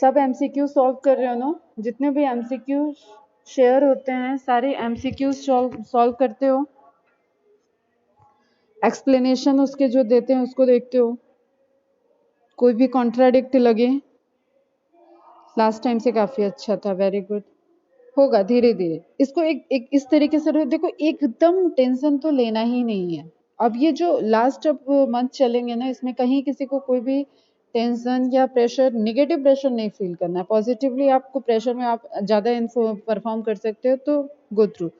सब MCQ solve कर रहे हो ना? जितने भी एमसीक्यू शेयर होते हैं सारे एमसीक्यू सॉल्व करते हो? एक्सप्लेनेशन उसके जो देते हैं उसको देखते हो? कोई भी कॉन्ट्राडिक्ट लगे? लास्ट टाइम से काफी अच्छा था, वेरी गुड। होगा धीरे धीरे। इसको एक इस तरीके से देखो, एकदम टेंशन तो लेना ही नहीं है। अब ये जो लास्ट अब मंथ चलेंगे ना, इसमें कहीं किसी को कोई भी टेंशन या प्रेशर, नेगेटिव प्रेशर नहीं फील करना है। पॉजिटिवली आपको प्रेशर में आप ज्यादा इन्फो परफॉर्म कर सकते हो तो गो थ्रू।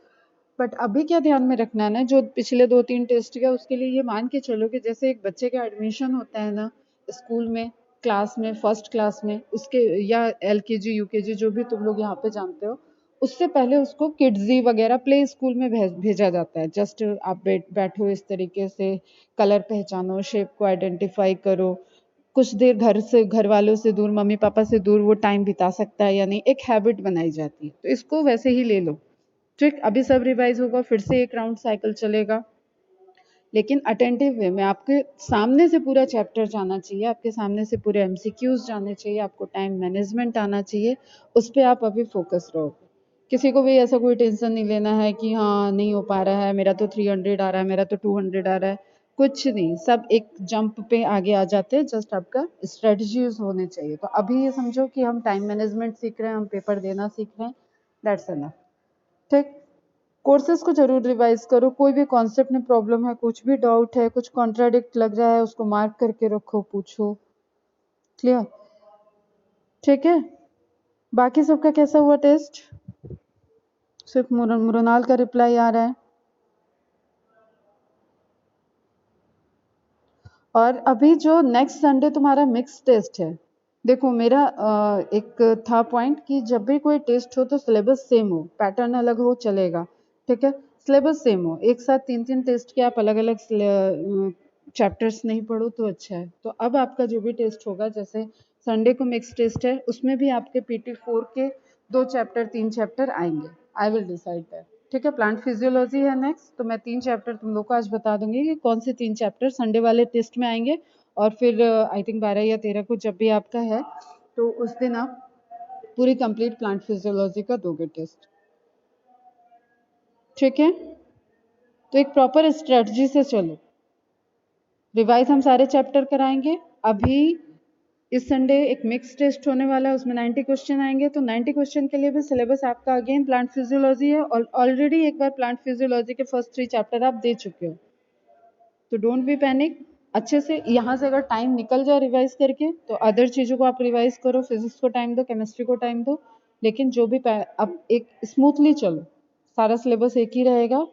बट अभी क्या ध्यान में रखना है ना, जो पिछले 2-3 टेस्ट का, उसके लिए ये मान के चलो कि जैसे एक बच्चे का एडमिशन होता है ना स्कूल में, क्लास में, फर्स्ट क्लास में, उसके या एलकेजी यूकेजी जो भी तुम लोग यहाँ पे जानते हो, उससे पहले उसको किड्जी वगैरह प्ले स्कूल में भेजा जाता है। जस्ट आप बैठो इस तरीके से, कलर पहचानो, शेप को आइडेंटिफाई करो, कुछ देर घर वालों से दूर, मम्मी पापा से दूर वो टाइम बिता सकता है या नहीं, एक हैबिट बनाई जाती है। तो इसको वैसे ही ले लो। ठीक, अभी सब रिवाइज होगा, फिर से एक राउंड साइकिल चलेगा, लेकिन अटेंटिव वे में। आपके सामने से पूरा चैप्टर जाना चाहिए, आपके सामने से पूरे एमसीक्यूज जाने चाहिए, आपको टाइम मैनेजमेंट आना चाहिए, उस पर आप अभी फोकस रहो। किसी को भी ऐसा कोई टेंशन नहीं लेना है कि हाँ नहीं हो पा रहा है, मेरा तो 300 आ रहा है, मेरा तो 200 आ रहा है, कुछ नहीं। सब एक जंप पे आगे आ जाते हैं, जस्ट आपका स्ट्रेटजीज होने चाहिए। तो अभी ये समझो कि हम टाइम मैनेजमेंट सीख रहे हैं, हम पेपर देना सीख रहे हैं, दैट्स एनफ। ठीक, कोर्सेज को जरूर रिवाइज करो। कोई भी कॉन्सेप्ट में प्रॉब्लम है, कुछ भी डाउट है, कुछ कॉन्ट्राडिक्ट लग रहा है, उसको मार्क करके रखो, पूछो। क्लियर? ठीक है। बाकी सबका कैसा हुआ टेस्ट? सिर्फ मुरनाल का रिप्लाई आ रहा है। और अभी जो नेक्स्ट संडे तुम्हारा मिक्स टेस्ट है, देखो मेरा एक था पॉइंट कि जब भी कोई टेस्ट हो तो सिलेबस सेम हो, पैटर्न अलग हो चलेगा। ठीक है, सिलेबस सेम हो, एक साथ 3-3 टेस्ट के आप अलग अलग चैप्टर्स नहीं पढ़ो तो अच्छा है। तो अब आपका जो भी टेस्ट होगा, जैसे संडे को मिक्स टेस्ट है, उसमें भी आपके PT4 के 2 चैप्टर 3 चैप्टर आएंगे। I will decide that. ठीक है, प्लांट फिजियोलॉजी है नेक्स्ट, तो मैं 3 चैप्टर तुम लोग को आज बता दूंगी कि कौन से 3 चैप्टर संडे वाले टेस्ट में आएंगे। और फिर आई थिंक 12 या 13 को जब भी आपका है, तो उस दिन आप पूरी कंप्लीट प्लांट फिजियोलॉजी का दोगे टेस्ट। ठीक है, तो एक प्रॉपर स्ट्रेटजी से चलो। रिवाइज हम सारे चैप्टर कराएंगे। अभी इस संडे एक मिक्स टेस्ट होने वाला है, उसमें 90 क्वेश्चन आएंगे। तो 90 क्वेश्चन के लिए भी सिलेबस आपका अगेन प्लांट फिजियोलॉजी है, और ऑलरेडी एक बार प्लांट फिजियोलॉजी के फर्स्ट 3 चैप्टर आप दे चुके हो। तो डोंट बी पैनिक, अच्छे से यहाँ से अगर टाइम निकल जाए रिवाइज करके तो अदर चीज़ों को आप रिवाइज करो, फिजिक्स को टाइम दो, केमिस्ट्री को टाइम दो, लेकिन जो भी अब एक स्मूथली चलो, सारा सिलेबस एक ही रहेगा।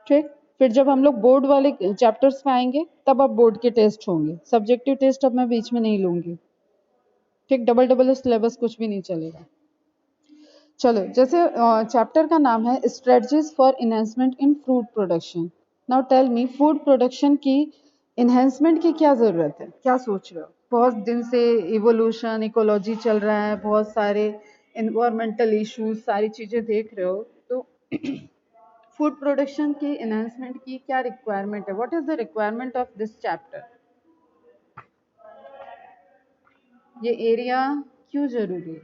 ठीक, फिर जब हम लोग बोर्ड वाले चैप्टर्स में आएंगे तब अब बोर्ड के टेस्ट होंगे। सब्जेक्टिव टेस्ट अब मैं बीच में नहीं लूंगी। ठीक, डबल डबल सिलेबस कुछ भी नहीं चलेगा। चलो, जैसे चैप्टर का नाम है strategies for enhancement in food production. Now tell me, food production की इन्हेंसमेंट की क्या जरूरत है? क्या सोच रहे हो? बहुत दिन से इवोल्यूशन, इकोलॉजी चल रहा है, बहुत सारे इन्वायरमेंटल इश्यूज, सारी चीजें देख रहे हो, तो फूड प्रोडक्शन की इन्हेंसमेंट की क्या रिक्वायरमेंट है? What is the requirement of this chapter? ये एरिया क्यों जरूरी है?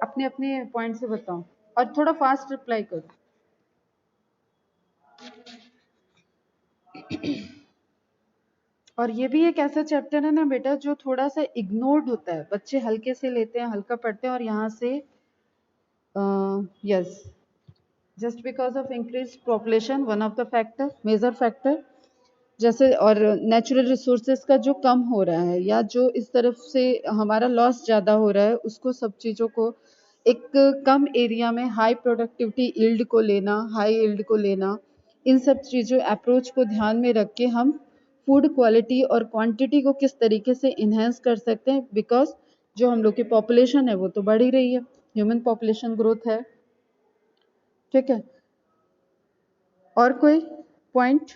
अपने अपने पॉइंट से बताओ, और थोड़ा फास्ट रिप्लाई करो। और ये भी एक ऐसा चैप्टर है ना बेटा जो थोड़ा सा इग्नोर्ड होता है, बच्चे हल्के से लेते हैं, हल्का पढ़ते हैं, और यहाँ से yes, just because of increase population, one of the factor, major factor, जैसे, और नेचुरल रिसोर्सेज का जो कम हो रहा है, या जो इस तरफ से हमारा लॉस ज़्यादा हो रहा है, उसको सब चीज़ों को एक कम एरिया में हाई प्रोडक्टिविटी यील्ड को लेना, हाई यील्ड को लेना, इन सब चीज़ों अप्रोच को ध्यान में रख के हम फूड क्वालिटी और क्वांटिटी को किस तरीके से इन्हेंस कर सकते हैं। बिकॉज जो हम लोग की पॉपुलेशन है वो तो बढ़ ही रही है, ह्यूमन पॉपुलेशन ग्रोथ है। ठीक है, और कोई पॉइंट?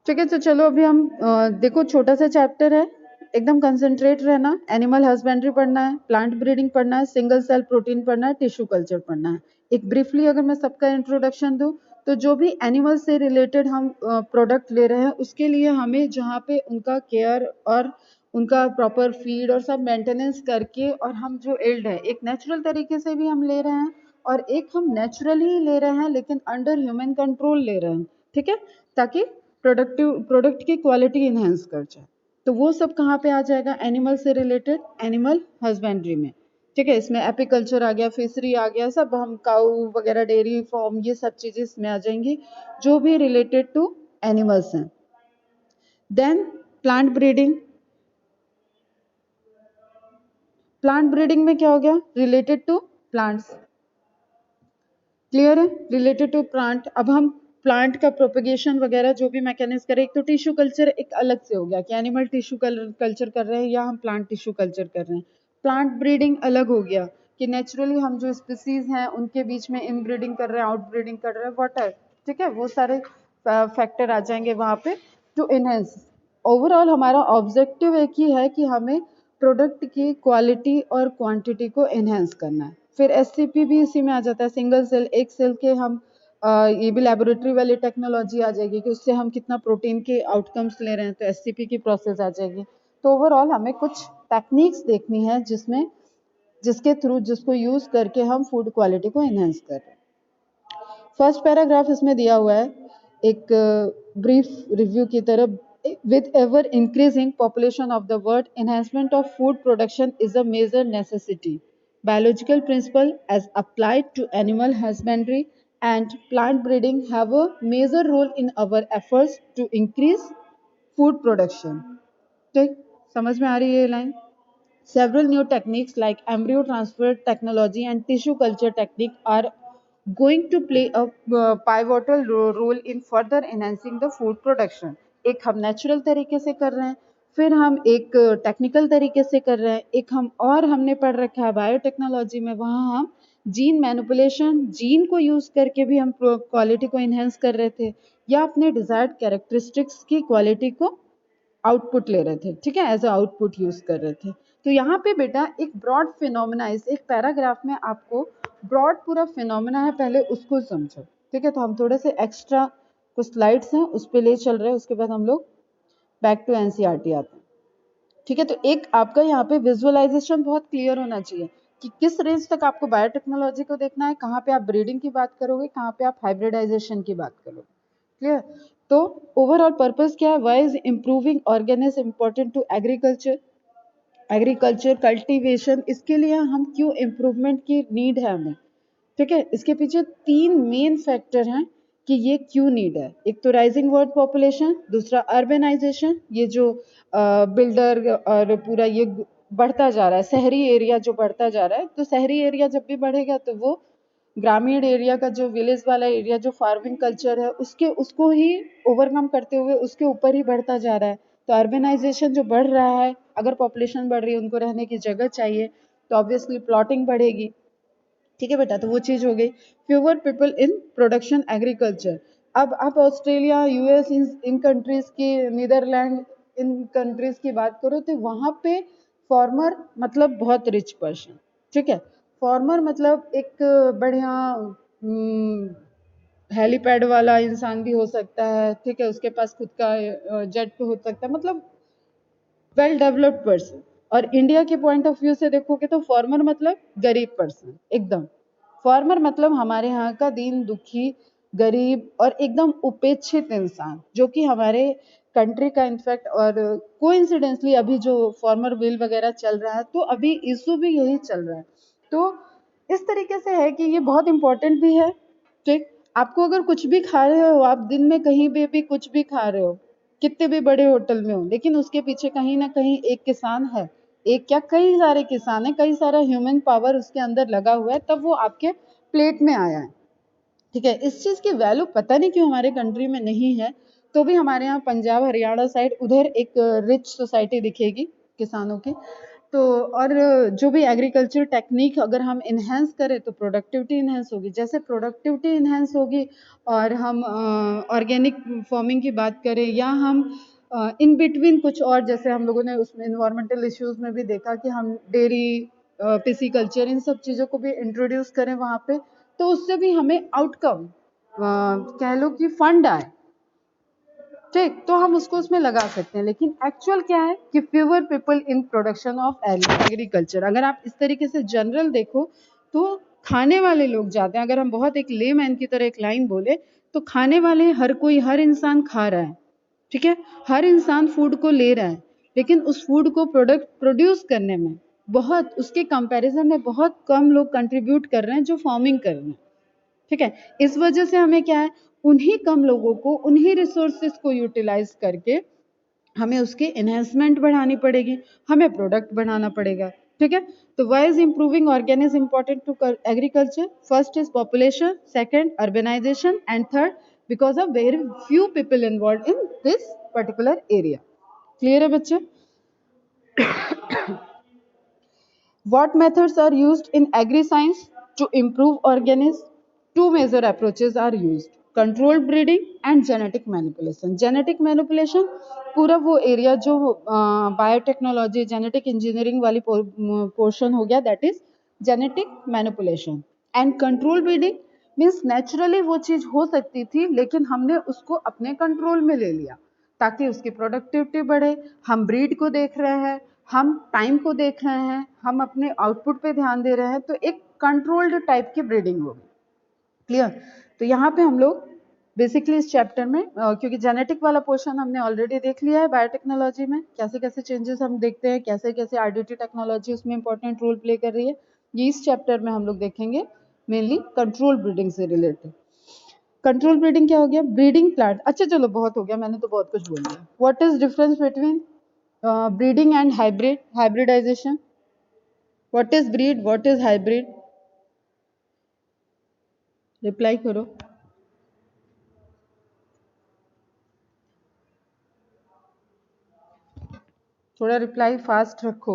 ठीक है, तो चलो अभी हम देखो, छोटा सा चैप्टर है, एकदम कंसंट्रेट रहना। एनिमल हस्बेंड्री पढ़ना है, प्लांट ब्रीडिंग पढ़ना है, सिंगल सेल प्रोटीन पढ़ना है, टिश्यू कल्चर पढ़ना है। एक ब्रीफली अगर मैं सबका इंट्रोडक्शन दूं, तो जो भी एनिमल से रिलेटेड हम प्रोडक्ट ले रहे हैं उसके लिए हमें जहाँ पे उनका केयर और उनका प्रॉपर फीड और सब मेंटेनेंस करके, और हम जो एल्ड है एक नेचुरल तरीके से भी हम ले रहे हैं और एक हम नेचुरली ले रहे हैं लेकिन अंडर ह्यूमन कंट्रोल ले रहे हैं, ठीक है, ताकि प्रोडक्ट की क्वालिटी इन्हेंस कर जाए। तो वो सब कहाँ पे आ जाएगा, एनिमल से रिलेटेड एनिमल हस्बेंड्री में, ठीक है। इसमें एपिकल्चर आ गया, फिशरी आ गया, सब हम काऊ वगैरह, डेयरी फार्म, ये सब चीजें इसमें आ जाएंगी जो भी रिलेटेड टू एनिमल्स हैं। Then plant breeding. Plant breeding में क्या हो गया, रिलेटेड टू प्लांट्स, क्लियर है, रिलेटेड टू प्लांट। अब हम प्लांट का प्रोपगेशन वगैरह जो भी मैकेनिज्म करें, एक तो टिश्यू कल्चर एक अलग से हो गया कि एनिमल टिश्यू कल्चर कर रहे हैं या हम प्लांट टिश्यू कल्चर कर रहे हैं। प्लांट ब्रीडिंग अलग हो गया कि नेचुरली हम जो स्पीसीज हैं उनके बीच में इनब्रीडिंग कर रहे हैं, आउट ब्रीडिंग कर रहे हैं, वाटर, ठीक है, वो सारे फैक्टर आ जाएंगे वहां पे टू एनहेंस। ओवरऑल हमारा ऑब्जेक्टिव एक ही है कि हमें प्रोडक्ट की क्वालिटी और क्वांटिटी को एनहेंस करना है। फिर एससीपी भी इसी में आ जाता है, सिंगल सेल, एक सेल के हम ये भी लेबोरेटरी वाली टेक्नोलॉजी आ जाएगी कि उससे हम कितना प्रोटीन के आउटकम्स ले रहे हैं, तो एससीपी की प्रोसेस आ जाएगी। तो ओवरऑल हमें कुछ टेक्निक्स देखनी है जिसमें जिसके थ्रू जिसको यूज करके हम फूड क्वालिटी को एनहेंस कर रहे हैं। फर्स्ट पैराग्राफ इसमें दिया हुआ है एक ब्रीफ रिव्यू की तरफ। With ever increasing population of the world, enhancement of food production is a major necessity. Biological principles as applied to animal husbandry and plant breeding have a major role in our efforts to increase food production. ठीक, समझ में आ रही है ये line? Several new techniques like embryo transfer technology and tissue culture technique are going to play a pivotal role in further enhancing the food production. एक हम natural तरीके से कर रहे हैं, फिर हम एक टेक्निकल तरीके से कर रहे हैं, एक हम और हमने पढ़ रखा है बायोटेक्नोलॉजी में, वहाँ हम जीन मैनिपुलेशन, जीन को यूज करके भी हम क्वालिटी को इन्हेंस कर रहे थे या अपने डिजायर्ड कैरेक्टरिस्टिक्स की क्वालिटी को आउटपुट ले रहे थे, ठीक है, एज आउटपुट यूज कर रहे थे। तो यहाँ पे बेटा एक ब्रॉड फिनोमिना, इस एक पैराग्राफ में आपको ब्रॉड पूरा फिनोमिना है, पहले उसको समझो, ठीक है। तो हम थोड़े से एक्स्ट्रा कुछ स्लाइड्स हैं उस पर ले चल रहे हैं, उसके बाद हम लोग बैक टू एनसीईआरटी आते हैं, ठीक है। तो एक आपका यहाँ पे विजुअलाइजेशन बहुत क्लियर होना चाहिए कि किस रेंज तक आपको बायोटेक्नोलॉजी को देखना है, कहाँ पे आप ब्रीडिंग की बात करोगे, कहाँ पे आप हाइब्रिडाइजेशन की बात करोगे, क्लियर। तो ओवरऑल पर्पस क्या है, why is improving organism important to agriculture, agriculture cultivation, इसके लिए हम क्यों इम्प्रूवमेंट की नीड है हमें, ठीक है। इसके पीछे तीन मेन फैक्टर हैं कि ये क्यों नीड है। एक तो राइजिंग वर्ल्ड पॉपुलेशन, दूसरा अर्बनाइजेशन, ये जो बिल्डर और पूरा ये बढ़ता जा रहा है, शहरी एरिया जो बढ़ता जा रहा है, तो शहरी एरिया जब भी बढ़ेगा तो वो ग्रामीण एरिया का जो विलेज वाला एरिया जो फार्मिंग कल्चर है उसको ही ओवरकम करते हुए उसके ऊपर ही बढ़ता जा रहा है। तो अर्बनाइजेशन जो बढ़ रहा है, अगर पॉपुलेशन बढ़ रही है, उनको रहने की जगह चाहिए, तो ऑब्वियसली प्लॉटिंग बढ़ेगी, ठीक है बेटा। तो वो चीज हो गई। Fewer people in production agriculture. अब आप ऑस्ट्रेलिया, यूएस, इन कंट्रीज की, नीदरलैंड, इन कंट्रीज की बात करो तो वहां पे फार्मर मतलब बहुत रिच पर्सन, ठीक है। फार्मर मतलब एक बढ़िया हेलीपैड वाला इंसान भी हो सकता है, ठीक है, उसके पास खुद का जेट हो सकता है, मतलब वेल डेवलप्ड पर्सन। और इंडिया के पॉइंट ऑफ व्यू से देखोगे तो फार्मर मतलब गरीब पर्सन, एकदम फार्मर मतलब हमारे यहाँ का दीन दुखी गरीब और एकदम उपेक्षित इंसान, जो कि हमारे कंट्री का इनफैक्ट, और कोइंसिडेंसली अभी जो फार्मर बिल वगैरह चल रहा है तो अभी इशू भी यही चल रहा है। तो इस तरीके से है कि ये बहुत इंपॉर्टेंट भी है, ठीक। आपको अगर कुछ भी खा रहे हो, आप दिन में कहीं भी कुछ भी खा रहे हो, कितने भी बड़े होटल में हो, लेकिन उसके पीछे कहीं ना कहीं एक किसान है, एक क्या कई सारे किसान है, कई सारा ह्यूमन पावर उसके अंदर लगा हुआ है, तब वो आपके प्लेट में आया है, ठीक है। इस चीज की वैल्यू पता नहीं क्यों हमारे कंट्री में नहीं है, तो भी हमारे यहाँ पंजाब हरियाणा साइड उधर एक रिच सोसाइटी दिखेगी किसानों की। तो और जो भी एग्रीकल्चर टेक्निक अगर हम इन्हेंस करें तो प्रोडक्टिविटी इन्हेंस होगी, जैसे प्रोडक्टिविटी इन्हेंस होगी और हम ऑर्गेनिक फार्मिंग की बात करें या हम इन बिटवीन कुछ और, जैसे हम लोगों ने उसमें इन्वायरमेंटल इश्यूज में भी देखा कि हम डेयरी पिसी कल्चर इन सब चीज़ों को भी इंट्रोड्यूस करें वहाँ पे, तो उससे भी हमें आउटकम कह लो कि फंड आए, ठीक, तो हम उसको उसमें लगा सकते हैं। लेकिन एक्चुअल क्या है कि fewer people in production of agriculture. अगर आप इस तरीके से जनरल देखो तो खाने वाले लोग ज्यादा हैं। अगर हम बहुत एक लेमैन की तरह एक लाइन बोले तो खाने वाले हर कोई, हर इंसान खा रहा है, ठीक है, हर इंसान फूड को ले रहा है, लेकिन उस फूड को प्रोड्यूस करने में बहुत, उसके कंपैरिजन में बहुत कम लोग कंट्रीब्यूट कर रहे हैं जो फार्मिंग कर रहे हैं, ठीक है। इस वजह से हमें क्या है, उन्हीं कम लोगों को, उन्हीं रिसोर्सेज को यूटिलाइज करके हमें उसकी एनहेंसमेंट बढ़ानी पड़ेगी, हमें प्रोडक्ट बनाना पड़ेगा, ठीक है। तो why is improving organism important to agriculture? First is population, second urbanization, and third because of very few people involve in this particular area. Clear है बच्चे? What methods are used in agri-science to improve organisms? Two major approaches are used: controlled breeding and genetic manipulation. Genetic manipulation पूरा वो area जो biotechnology, genetic engineering वाली portion हो गया, that is genetic manipulation. And control breeding means naturally वो चीज हो सकती थी लेकिन हमने उसको अपने कंट्रोल में ले लिया ताकि उसकी प्रोडक्टिविटी बढ़े। हम ब्रीड को देख रहे हैं, हम टाइम को देख रहे हैं, हम अपने आउटपुट पे ध्यान दे रहे हैं, तो एक कंट्रोल्ड टाइप की ब्रीडिंग होगी। क्लियर? तो यहाँ पे हम लोग बेसिकली इस चैप्टर में क्योंकि जेनेटिक वाला पोर्शन हमने ऑलरेडी देख लिया है, बायोटेक्नोलॉजी में कैसे कैसे चेंजेस हम देखते हैं, कैसे कैसे आरडीटी टेक्नोलॉजी उसमें इंपॉर्टेंट रोल प्ले कर रही है, ये इस चैप्टर में हम लोग देखेंगे मेनली कंट्रोल ब्रीडिंग से रिलेटेड। कंट्रोल ब्रीडिंग क्या हो गया? Breeding plant. अच्छा चलो बहुत हो गया, मैंने तो बहुत कुछ बोल दिया। What is difference between breeding and hybridization? What is breed, what is hybrid? Reply करो। थोड़ा रिप्लाई फास्ट रखो,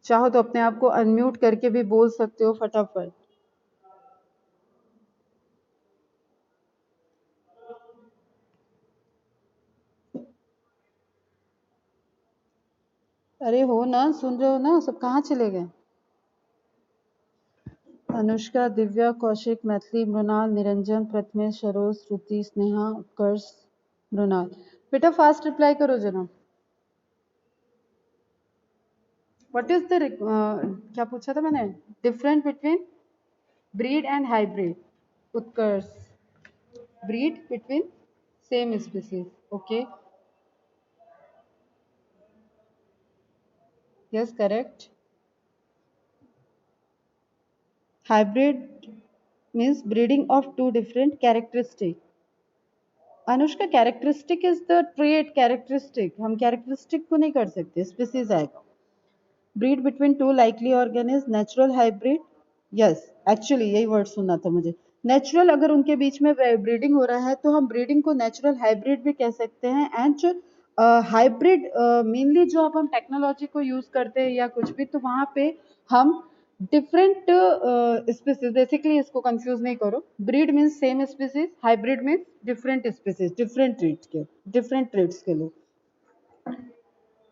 चाहो तो अपने आप को अनम्यूट करके भी बोल सकते हो फटाफट। अरे हो ना, सुन रहे हो ना सब? कहाँ चले गए? अनुष्का, दिव्या, कौशिक, मैथिली, मृणाल, निरंजन, प्रथमेश, सरोज, श्रुति, स्नेहा, उत्कर्ष, मृणाल। बेटा फास्ट रिप्लाई करो जना। व्हाट इज द क्या पूछा था मैंने? Different between breed and hybrid. Utkarsh, breed between same species. Okay, yes correct. Hybrid means breeding of two different characteristic. Anushka, characteristic is the trait, characteristic हम कैरेक्टरिस्टिक को नहीं कर सकते, स्पीसीज आएगा। Breed between two likely organism, natural hybrid. Yes, actually यही word सुनना था मुझे। नेचुरल अगर उनके बीच में ब्रीडिंग हो रहा है तो हम ब्रीडिंग को नेचुरल हाइब्रिड भी कह सकते हैं। एंड हाइब्रिड मेनली जो अब हम टेक्नोलॉजी को यूज करते हैं या कुछ भी, तो वहां पे हम डिफरेंट स्पीसीज, बेसिकली इसको कंफ्यूज नहीं करो। Breed means same species, hybrid means different species, different traits के लोग।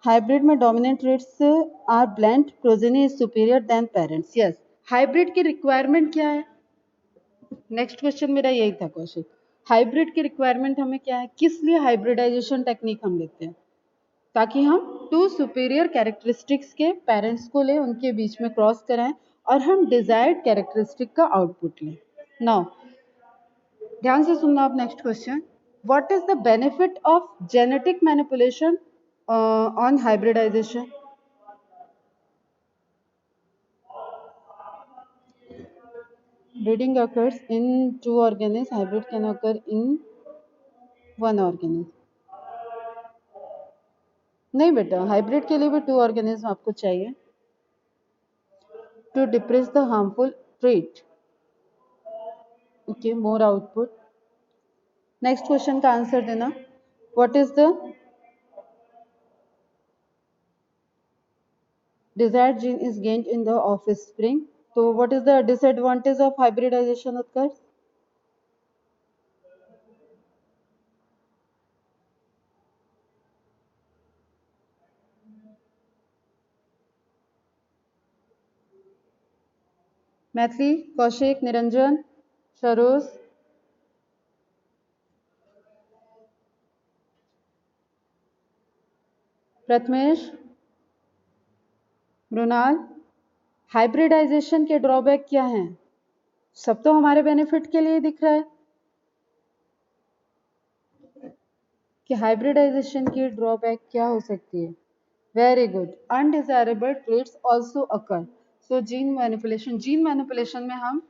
हाइब्रिड में dominant traits are blend, progeny is superior than parents. Yes, hybrid की रिक्वायरमेंट क्या है? नेक्स्ट क्वेश्चन मेरा यही था कौशिक। हाइब्रिड की रिक्वायरमेंट हमें क्या है, किस लिए हाइब्रिडाइजेशन टेक्निक हम लेते हैं? ताकि हम टू सुपीरियर कैरेक्टरिस्टिक्स के पेरेंट्स को लें, उनके बीच में क्रॉस कराएं और हम डिजायर्ड कैरेक्टरिस्टिक का आउटपुट लें। नाउ ध्यान से सुनना आप next question. What is the benefit of genetic manipulation on hybridization? Breeding occurs in two organisms. Hybrid can occur in one organism. नहीं बेटा, हाइब्रिड के लिए भी टू ऑर्गेनिज्म आपको चाहिए to depress the harmful trait. Okay, more output. Next question का answer देना। What is the desired gene is gained in the offspring? तो what is the disadvantage of hybridization Utkarsh? Maithili, Kaushik, Niranjan, Saroj, Prathamesh, Mrinal, hybridization के drawback क्या हैं? सब तो हमारे बेनिफिट के लिए दिख रहा है कि हाइब्रिडाइजेशन की ड्रॉबैक क्या हो सकती है। Very good, undesirable traits also occur. So gene manipulation में हम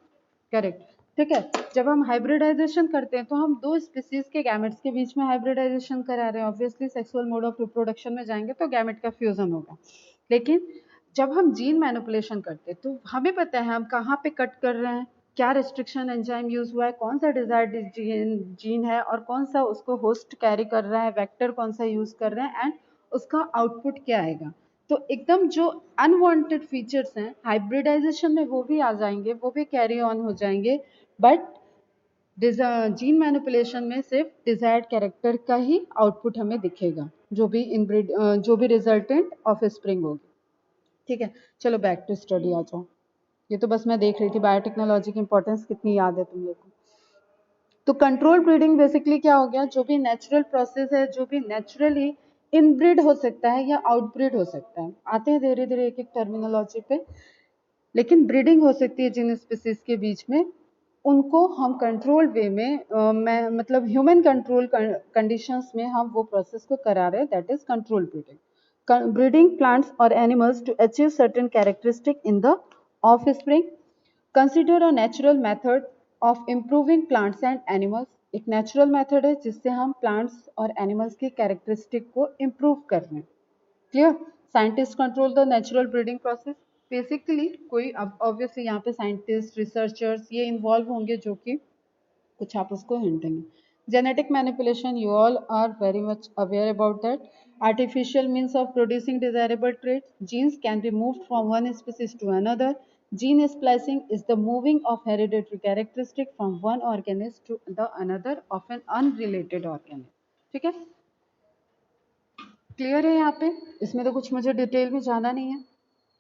करेक्ट, ठीक है। जब हम हाइब्रिडाइजेशन करते हैं तो हम दो स्पीसीज के गैमेट्स के बीच में हाइब्रिडाइजेशन करा रहे हैं। Obviously sexual mode of reproduction में जाएंगे तो गैमेट का फ्यूजन होगा। लेकिन जब हम जीन मैनिपुलेशन करते हैं तो हमें पता है हम कहाँ पे कट कर रहे हैं, क्या रिस्ट्रिक्शन एंजाइम यूज हुआ है, कौन सा डिजायर्ड जीन है और कौन सा उसको होस्ट कैरी कर रहा है, वेक्टर कौन सा यूज कर रहे हैं, एंड उसका आउटपुट क्या आएगा। तो एकदम जो अनवांटेड फीचर्स हैं हाइब्रिडाइजेशन में वो भी आ जाएंगे, वो भी कैरी ऑन हो जाएंगे, बट जीन मैनिपुलेशन में सिर्फ डिजायर्ड कैरेक्टर का ही आउटपुट हमें दिखेगा, जो भी रिजल्टेंट ऑफ स्प्रिंग होगी। ठीक है, चलो बैक टू स्टडी आ जाओ। ये तो बस मैं देख रही थी बायोटेक्नोलॉजी की इंपॉर्टेंस कितनी याद है तुम लोग को। तो कंट्रोल ब्रीडिंग बेसिकली क्या हो गया, जो भी नेचुरल प्रोसेस है, जो भी नेचुरली इनब्रीड हो सकता है या आउटब्रीड हो सकता है। आते हैं धीरे धीरे एक एक टर्मिनोलॉजी पे। लेकिन ब्रीडिंग हो सकती है जिन स्पीसीज के बीच में, उनको हम कंट्रोल वे में मतलब ह्यूमन कंट्रोल कंडीशंस में हम वो प्रोसेस को करा रहे हैं, that is control breeding. Breeding plants और animals to achieve certain characteristic in the offspring. Consider a natural method of improving plants and animals. एक नेचुरल मेथड है जिससे हम प्लांट्स और एनिमल्स की कैरेक्टरिस्टिक को इम्प्रूव कर रहे हैं। Clear? Scientist control the natural breeding process. Basically कोई, अब ऑब्वियसली यहाँ पे साइंटिस्ट रिसर्चर्स ये इन्वॉल्व होंगे जो कि कुछ आप उसको हिंट देंगे। Genetic manipulation, you all are very much aware about that. Artificial means of producing desirable traits, genes can be moved from one species to another. Gene splicing is the moving of hereditary characteristic from one organism to the another of an unrelated organism। ठीक है, clear है यहाँ पे? इसमें तो कुछ मुझे detail में जाना नहीं है,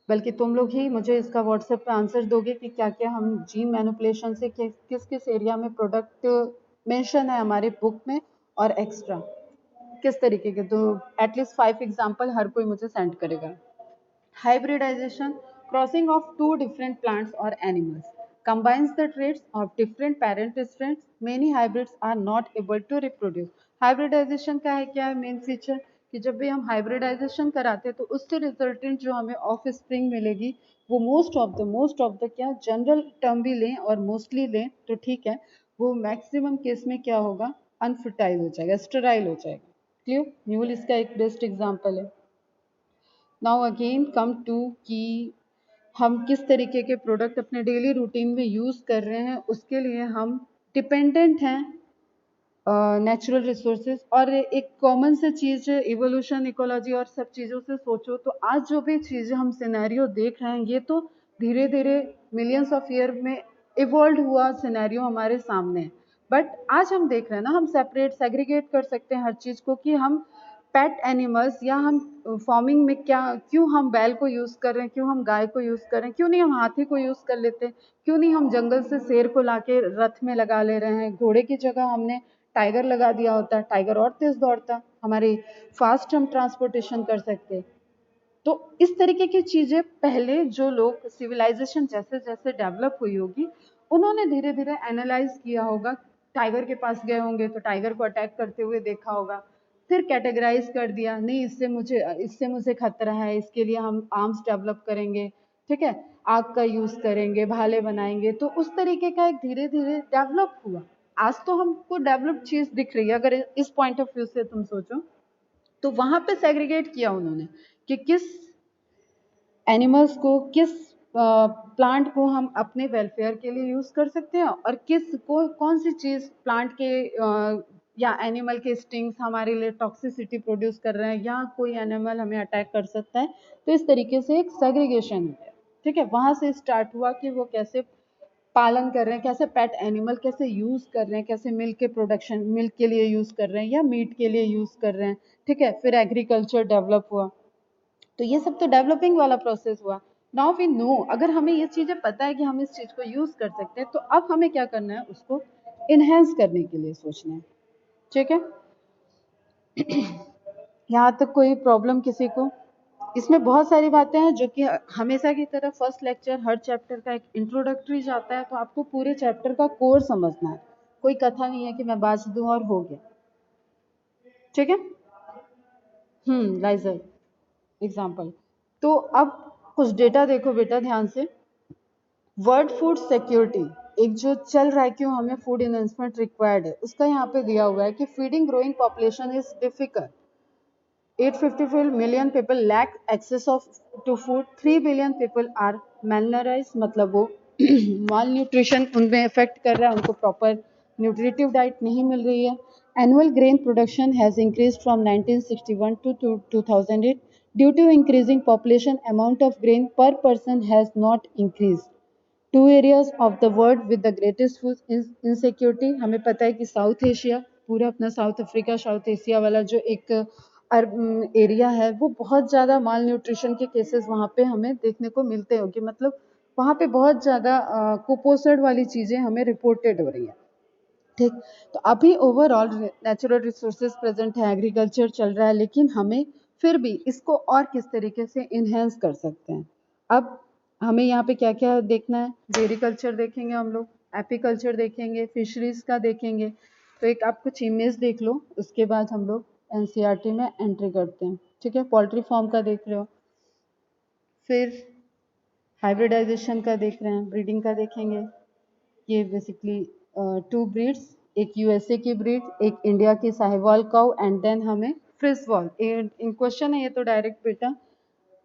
बल्कि तुम लोग ही मुझे इसका व्हाट्सएप पे आंसर दोगे कि क्या क्या हम जीन मैनिपुलेशन से किस किस एरिया में प्रोडक्ट मेंशन है हमारी बुक में और एक्स्ट्रा किस तरीके के। तो एटलीस्ट 5 एग्जांपल हर कोई मुझे सेंड करेगा। Hybridization, crossing of two different plants or animals, combines the traits of different parent strains. Many hybrids are not able to reproduce. Hybridization का है क्या मेन फीचर कि जब भी हम हाइब्रिडाइजेशन कराते हैं तो उससे रिजल्टेंट जो हमें ऑफ स्प्रिंग मिलेगी वो मोस्ट ऑफ द क्या जनरल टर्म भी लें और मोस्टली लें तो ठीक है, वो मैक्सिमम केस में क्या होगा, अनफर्टाइल हो जाएगा, स्टेराइल हो जाएगा। क्लियर? म्यूल इसका एक बेस्ट एग्जाम्पल है। नाउ अगेन कम टू कि हम किस तरीके के प्रोडक्ट अपने डेली रूटीन में यूज़ कर रहे हैं, उसके लिए हम डिपेंडेंट हैं नेचुरल रिसोर्सेज। और एक कॉमन से चीज़ इवोल्यूशन, इकोलॉजी और सब चीज़ों से सोचो तो आज जो भी चीज़ें हम सिनेरियो देख रहे हैं ये तो धीरे धीरे मिलियंस ऑफ ईयर में इवॉल्व हुआ सिनेरियो हमारे सामने है। बट आज हम देख रहे हैं ना, हम सेपरेट सेग्रीगेट कर सकते हैं हर चीज़ को कि हम पेट एनिमल्स या हम फार्मिंग में क्या, क्यों हम बैल को यूज़ कर रहे हैं, क्यों हम गाय को यूज़ कर रहे हैं, क्यों नहीं हम हाथी को यूज़ कर लेते हैं, क्यों नहीं हम जंगल से शेर को लाके रथ में लगा ले रहे हैं, घोड़े की जगह हमने टाइगर लगा दिया होता, टाइगर और तेज दौड़ता, हमारे फास्ट हम ट्रांसपोर्टेशन कर सकते। तो इस तरीके की चीजें पहले जो लोग सिविलाइजेशन जैसे जैसे डेवलप हुई होगी उन्होंने धीरे धीरे एनालाइज किया होगा, टाइगर के पास गए होंगे तो टाइगर को अटैक करते हुए देखा होगा, फिर कैटेगराइज कर दिया, नहीं इससे मुझे खतरा है, इसके लिए हम आर्म्स डेवलप करेंगे, ठीक है, आग का यूज करेंगे, भाले बनाएंगे। तो उस तरीके का एक धीरे धीरे डेवलप हुआ। आज तो हमको डेवलप चीज दिख रही है, अगर इस पॉइंट ऑफ व्यू से तुम सोचो तो वहां पे सेग्रीगेट किया उन्होंने कि किस एनिमल्स को, किस प्लांट को हम अपने वेलफेयर के लिए यूज कर सकते हैं और किस को कौन सी चीज प्लांट के या एनिमल के स्टिंग्स हमारे लिए टॉक्सिसिटी प्रोड्यूस कर रहे हैं या कोई एनिमल हमें अटैक कर सकता है। तो इस तरीके से एक सेग्रीगेशन है, ठीक है, वहां से स्टार्ट हुआ कि वो कैसे पालन कर रहे हैं, कैसे पेट एनिमल कैसे यूज कर रहे हैं, कैसे मिल्क के प्रोडक्शन, मिल्क के लिए यूज कर रहे हैं या मीट के लिए यूज कर रहे हैं, ठीक है। फिर एग्रीकल्चर डेवलप हुआ, तो ये सब तो डेवलपिंग वाला प्रोसेस हुआ। नाउ वी नो, अगर हमें ये चीजें पता है कि हम इस चीज को यूज कर सकते हैं तो अब हमें क्या करना है, उसको इनहेंस करने के लिए सोचना है, ठीक है। यहाँ तक कोई प्रॉब्लम किसी को? इसमें बहुत सारी बातें हैं जो कि हमेशा की तरह फर्स्ट लेक्चर हर चैप्टर का एक इंट्रोडक्टरी जाता है, तो आपको पूरे चैप्टर का कोर समझना है। कोई कथा नहीं है कि मैं बात दूं और हो गया, ठीक है। लाइजर एग्जाम्पल। तो अब कुछ डेटा देखो बेटा ध्यान से। वर्ल्ड फूड सिक्योरिटी, एक जो चल रहा है क्यों हमें फूड इन्वेस्टमेंट रिक्वायर्ड है, उसका यहाँ पे दिया हुआ है कि feeding growing population is difficult. 854 million people lack access to food. 3 billion people are malnourished, मतलब वो माल न्यूट्रिशन उनमें इफेक्ट कर रहा है, उनको प्रॉपर न्यूट्रिटिव डाइट नहीं मिल रही है। Annual grain production has increase from 1961 to 2008 due to increasing population. Amount of grain per person has not increase. Two areas of the world with the greatest food insecurity, हमें पता है कि south Asia, पूरा अपना south Africa south Asia वाला जो एक area है, वो बहुत ज़्यादा माल न्यूट्रिशन के केसेस वहाँ पे हमें देखने को मिलते हो कि मतलब वहाँ पे बहुत ज़्यादा कुपोषण वाली चीज़ें हमें रिपोर्टेड हो रही हैं, ठीक। तो अभी ओवरऑल नेचुरल रिसोर्सेज प्रेजेंट है, एग्रीकल्चर चल रहा है, लेकिन हमें फिर भी इसको और किस तरीके से इन्हेंस कर सकते हैं। अब हमें यहाँ पे क्या क्या देखना है, डेयरी कल्चर देखेंगे हम लोग, एपीकल्चर देखेंगे, फिशरीज का देखेंगे। तो एक आप कुछ इमेज देख लो, उसके बाद हम लोग एनसीईआरटी में एंट्री करते हैं, ठीक है। पोल्ट्री फार्म का देख रहे हो, फिर हाइब्रिडाइजेशन का देख रहे हैं, ब्रीडिंग का देखेंगे। ये बेसिकली 2 ब्रीड्स, एक यूएसए की ब्रीड, एक इंडिया की साहिवाल काउ, एंड देन हमें फ्रिसवॉल। इन क्वेश्चन है ये तो डायरेक्ट बेटा,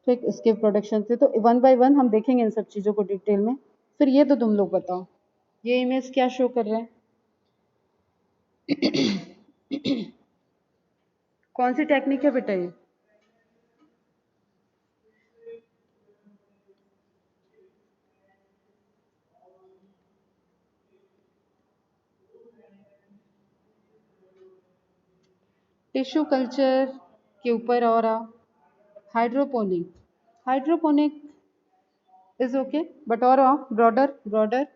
ठीक। इसके प्रोडक्शन से तो वन बाय वन हम देखेंगे इन सब चीज़ों को डिटेल में। फिर ये तो तुम लोग बताओ, ये इमेज क्या शो कर रहा है? कौन सी टेक्निक है बेटा ये? टिश्यू कल्चर के ऊपर और hydroponic. Hydroponic is okay, but और ब्रॉडर ब्रॉडर।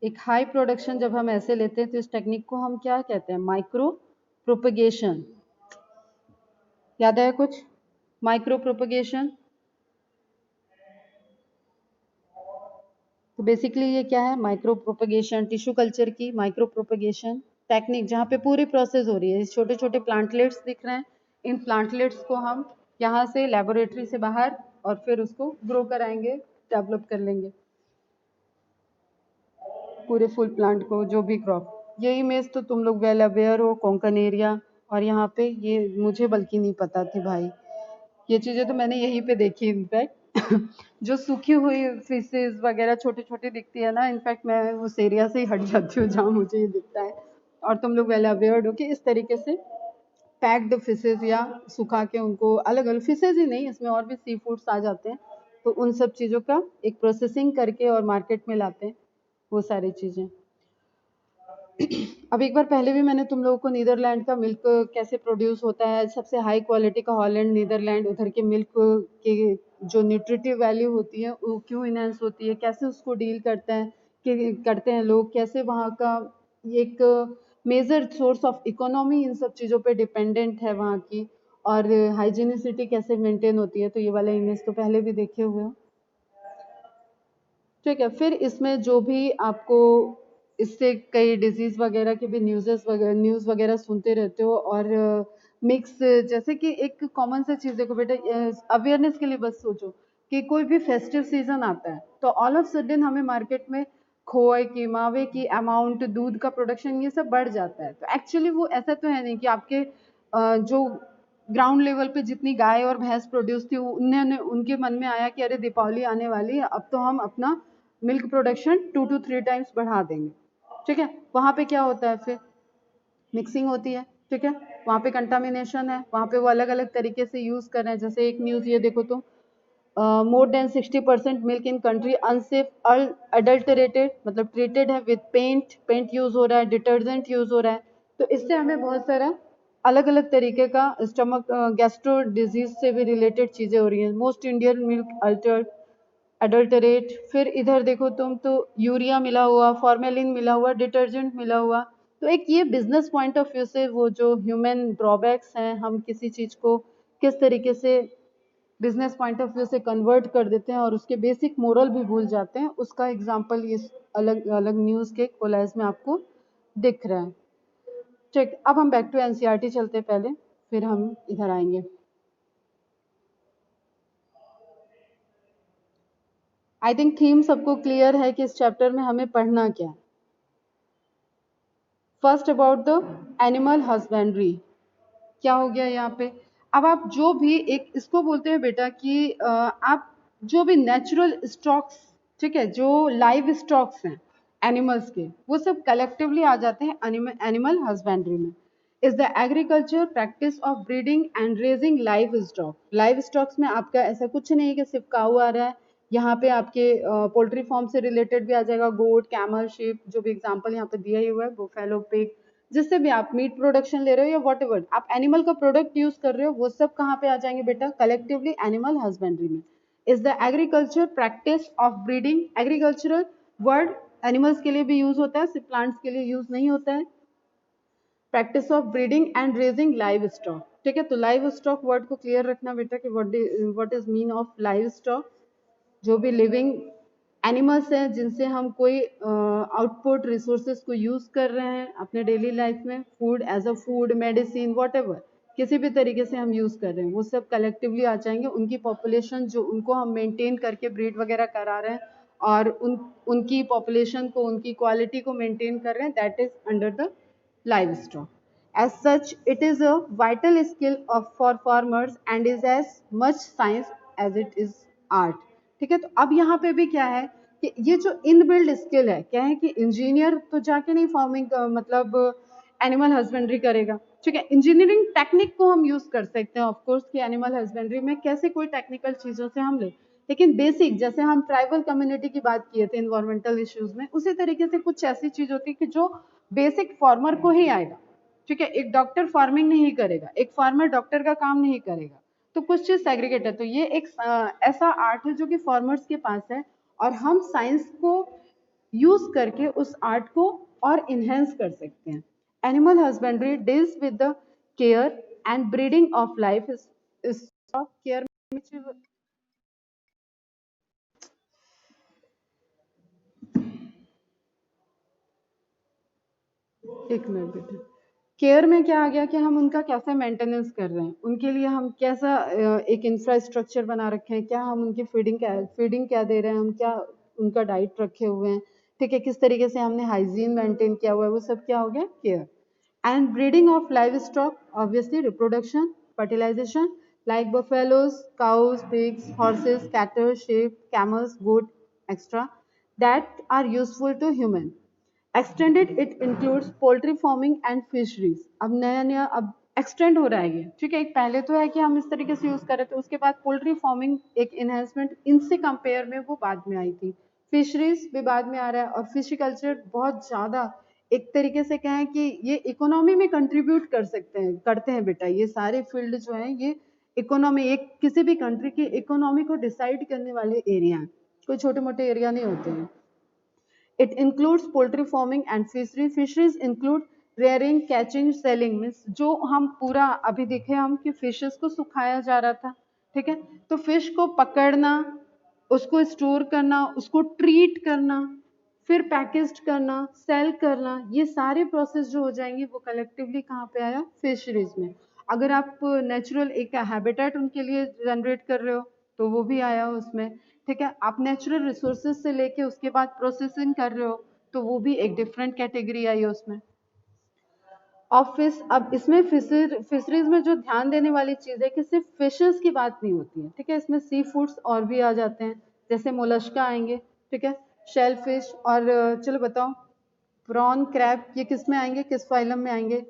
एक हाई प्रोडक्शन जब हम ऐसे लेते हैं तो इस टेक्निक को हम क्या कहते हैं? Micro propagation. याद है कुछ? Micro propagation. तो बेसिकली ये क्या है? माइक्रो प्रोपगेशन, टिश्यू कल्चर की माइक्रो प्रोपगेशन टेक्निक, जहाँ पे पूरी प्रोसेस हो रही है। छोटे छोटे प्लांटलेट्स दिख रहे हैं, इन प्लांटलेट्स को हम यहाँ से लेबोरेटरी से बाहर और फिर उसको ग्रो कराएंगे, डेवलप कर लेंगे पूरे फुल प्लांट को, जो भी क्रॉप। ये इमेज तो तुम लोग वेल अवेयर हो, कोंकण एरिया। और यहाँ पे ये मुझे बल्कि नहीं पता थी भाई, ये चीज़ें तो मैंने यहीं पे देखी इनफैक्ट। जो सूखी हुई फिशेस वगैरह छोटे छोटे दिखती है ना, इनफैक्ट मैं उस एरिया से ही हट जाती हूँ जहाँ मुझे ये दिखता है। और तुम लोग वेल अवेयर्ड हो कि इस तरीके से पैक्ड फिशेस या सुखा के उनको अलग अलग, फिशेस ही नहीं इसमें और भी सी फूड्स आ जाते हैं, तो उन सब चीज़ों का एक प्रोसेसिंग करके और मार्केट में लाते हैं वो सारी चीज़ें। अब एक बार पहले भी मैंने तुम लोगों को नीदरलैंड का मिल्क कैसे प्रोड्यूस होता है, सबसे हाई क्वालिटी का हॉलैंड नीदरलैंड, उधर के मिल्क के जो न्यूट्रिटिव वैल्यू होती है वो क्यों इनहेंस होती है, कैसे उसको डील करते हैं लोग, कैसे वहाँ का एक major source of economy in सब चीज़ों पे डिपेंडेंट है वहाँ की, और हाइजीनिसिटी कैसे मेंटेन होती है। तो ये वाला इमेज तो पहले भी देखे हुए हो, ठीक है। फिर इसमें जो भी आपको इससे कई डिजीज वगैरह के भी न्यूज़ वगैरह सुनते रहते हो, और मिक्स, जैसे कि एक कॉमन सा चीज़ देखो बेटा, अवेयरनेस के लिए बस सोचो कि कोई भी फेस्टिव सीजन आता है तो ऑल ऑफ सडन हमें मार्केट में खोए की, मावे की अमाउंट, दूध का प्रोडक्शन, ये सब बढ़ जाता है। तो एक्चुअली वो ऐसा तो है नहीं कि आपके जो ग्राउंड लेवल पे जितनी गाय और भैंस प्रोड्यूस थी, उन्होंने उनके मन में आया कि अरे दीपावली आने वाली है, अब तो हम अपना मिल्क प्रोडक्शन 2 to 3 टाइम्स बढ़ा देंगे, ठीक है। वहाँ पे क्या होता है? फिर मिक्सिंग होती है, ठीक है। वहाँ पे कंटामिनेशन है, वहाँ पे वो अलग अलग तरीके से यूज कर रहे हैं। जैसे एक न्यूज ये देखो तो more than 60% milk in country unsafe adulterated, मतलब ट्रीटेड है विद पेंट यूज हो रहा है, डिटर्जेंट यूज हो रहा है। तो इससे हमें बहुत सारा अलग अलग तरीके का स्टमक गैस्ट्रो डिजीज से भी रिलेटेड चीजें हो रही हैं। Most Indian milk Altered adulterate, फिर इधर देखो तुम तो यूरिया मिला हुआ, फॉर्मेलिन मिला हुआ, डिटर्जेंट मिला हुआ। तो एक ये बिजनेस पॉइंट ऑफ व्यू से वो जो ह्यूमन ड्रॉबैक्स हैं, हम किसी चीज को किस तरीके से बिजनेस पॉइंट ऑफ व्यू से कन्वर्ट कर देते हैं और उसके बेसिक मोरल भी भूल जाते हैं, उसका एग्जाम्पल ये अलग अलग न्यूज के कोलैज में आपको दिख रहा है। ठीक, अब हम बैक टू एनसीईआरटी चलते हैं पहले, फिर हम इधर आएंगे। आई थिंक थीम सबको क्लियर है कि इस चैप्टर में हमें पढ़ना क्या है। First about the animal husbandry, क्या हो गया यहाँ पे। अब आप जो भी एक इसको बोलते हैं बेटा कि आप जो भी नेचुरल स्टॉक्स, ठीक है, जो लाइव स्टॉक्स हैं एनिमल्स के, वो सब कलेक्टिवली आ जाते हैं एनिमल हस्बेंड्री में। Is the agriculture practice of breeding and raising live stock. Live stocks में आपका ऐसा कुछ नहीं है कि सिर्फ काऊ आ रहा है, यहाँ पे आपके पोल्ट्री फार्म से रिलेटेड भी आ जाएगा, गोट, कैमल, शीप, जो भी एग्जांपल यहाँ पे दिया ही हुआ है, बुफेलो, पिग, जिससे भी आप मीट प्रोडक्शन ले रहे हो या वॉट एवर आप एनिमल का प्रोडक्ट यूज कर रहे हो, वो सब कहाँ पे आ जाएंगे बेटा, कलेक्टिवली एनिमल हस्बेंड्री में। Is the agriculture practice of breeding, agricultural word animals के लिए भी यूज होता है, सिर्फ प्लांट्स के लिए यूज नहीं होता है। Practice of breeding and raising live stock, ठीक है। तो लाइव स्टॉक वर्ड को क्लियर रखना बेटा कि what is mean of live stock. जो भी लिविंग एनिमल्स हैं जिनसे हम कोई आउटपुट रिसोर्सेज को यूज कर रहे हैं अपने डेली लाइफ में, food as a food, medicine, whatever, किसी भी तरीके से हम यूज कर रहे हैं, वो सब कलेक्टिवली आ जाएंगे। उनकी पॉपुलेशन जो उनको हम मेंटेन करके ब्रीड वगैरह करा रहे हैं और उनकी पॉपुलेशन को, उनकी क्वालिटी को मेंटेन कर रहे हैं, that is under the live stock. As such, it is a vital skill for farmers and is as much science as it is art. ठीक है, तो अब यहाँ पे भी क्या है कि ये जो इनबिल्ड स्किल है, क्या है कि इंजीनियर तो जाके नहीं फार्मिंग मतलब एनिमल हस्बेंड्री करेगा, ठीक है। इंजीनियरिंग टेक्निक को हम यूज कर सकते हैं ऑफ कोर्स कि एनिमल हस्बेंड्री में कैसे कोई टेक्निकल चीजों से हम ले, लेकिन बेसिक जैसे हम ट्राइबल कम्युनिटी की बात किए थे इन्वायरमेंटल इश्यूज में, उसी तरीके से कुछ ऐसी चीज होती है कि जो बेसिक फार्मर को ही आएगा, ठीक है। एक डॉक्टर फार्मिंग नहीं करेगा, एक फार्मर डॉक्टर का काम नहीं करेगा, तो कुछ चीज सेग्रीगेट है। तो ये एक ऐसा आर्ट है जो कि फार्मर्स के पास है और हम साइंस को यूज करके उस आर्ट को और इनहेंस कर सकते हैं। Animal husbandry deals with the care and breeding of life is care. एक मिनट बेटा, केयर में क्या आ गया कि हम उनका कैसे मेंटेनेंस कर रहे हैं, उनके लिए हम कैसा एक इंफ्रास्ट्रक्चर बना रखे हैं, क्या हम उनकी फीडिंग क्या दे रहे हैं, हम क्या उनका डाइट रखे हुए हैं, ठीक है, किस तरीके से हमने हाइजीन मेंटेन किया हुआ है, वो सब क्या हो गया, care. And breeding of livestock, obviously reproduction, fertilization, like buffaloes, cows, pigs, horses, cattle, sheep, camels, goat, etc. that are useful to human. Extended it includes poultry farming and fisheries. अब नया नया अब extend हो रहा है ये, ठीक है। एक पहले तो है कि हम इस तरीके से यूज कर रहे थे, उसके बाद पोल्ट्री फार्मिंग एक इन्हेंसमेंट इनसे कंपेयर में वो बाद में आई थी, फिशरीज भी बाद में आ रहा है, और फिशिकल्चर बहुत ज्यादा एक तरीके से कहें कि ये इकोनॉमी में कंट्रीब्यूट कर सकते हैं, करते हैं बेटा। ये सारे फील्ड जो हैं ये इकोनॉमी, एक किसी भी कंट्री की इकोनॉमी को डिसाइड करने वाले एरिया हैं, कोई छोटे मोटे एरिया नहीं होते हैं। It includes poultry farming and fishery. Fisheries include rearing, catching, selling, means जो हम पूरा अभी देखे हम कि फिशेस को सुखाया जा रहा था, ठीक है। तो फिश को पकड़ना, उसको स्टोर करना, उसको ट्रीट करना, फिर पैकेज्ड करना, सेल करना, ये सारे प्रोसेस जो हो जाएंगे वो कलेक्टिवली कहाँ पे आया, फिशरीज में। अगर आप नेचुरल एक हैबिटेट उनके लिए जनरेट कर रहे हो तो वो भी आया उसमें, ठीक है। आप नेचुरल रिसोर्सेज से लेके उसके बाद प्रोसेसिंग कर रहे हो तो वो भी एक डिफरेंट कैटेगरी आई है उसमें। ऑफ फिश, अब इसमें फिशरीज में जो ध्यान देने वाली चीज है कि सिर्फ फिशेस की बात नहीं होती है, ठीक है, इसमें सी फूड्स और भी आ जाते हैं, जैसे मोलस्का आएंगे, ठीक है, शेल फिश, और चलो बताओ प्रॉन, क्रैब, ये किस में आएंगे, किस फाइलम में आएंगे,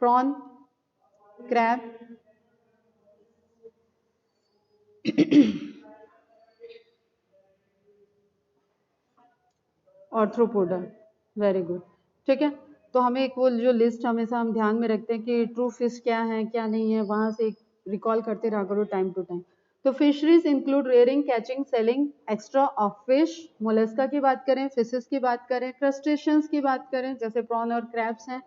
prawn, crab, arthropoda. Very good. ठीक है, तो हमें एक वो जो लिस्ट हमेशा हम ध्यान में रखते हैं कि ट्रू फिश क्या है क्या नहीं है, वहां से रिकॉल करते रहा करो टाइम टू टाइम। तो fisheries include rearing, catching, selling extra off fish. Mollusca की बात करें, फिशेस की बात करें, क्रस्टेशियंस की बात करें जैसे प्रॉन और क्रैब्स हैं।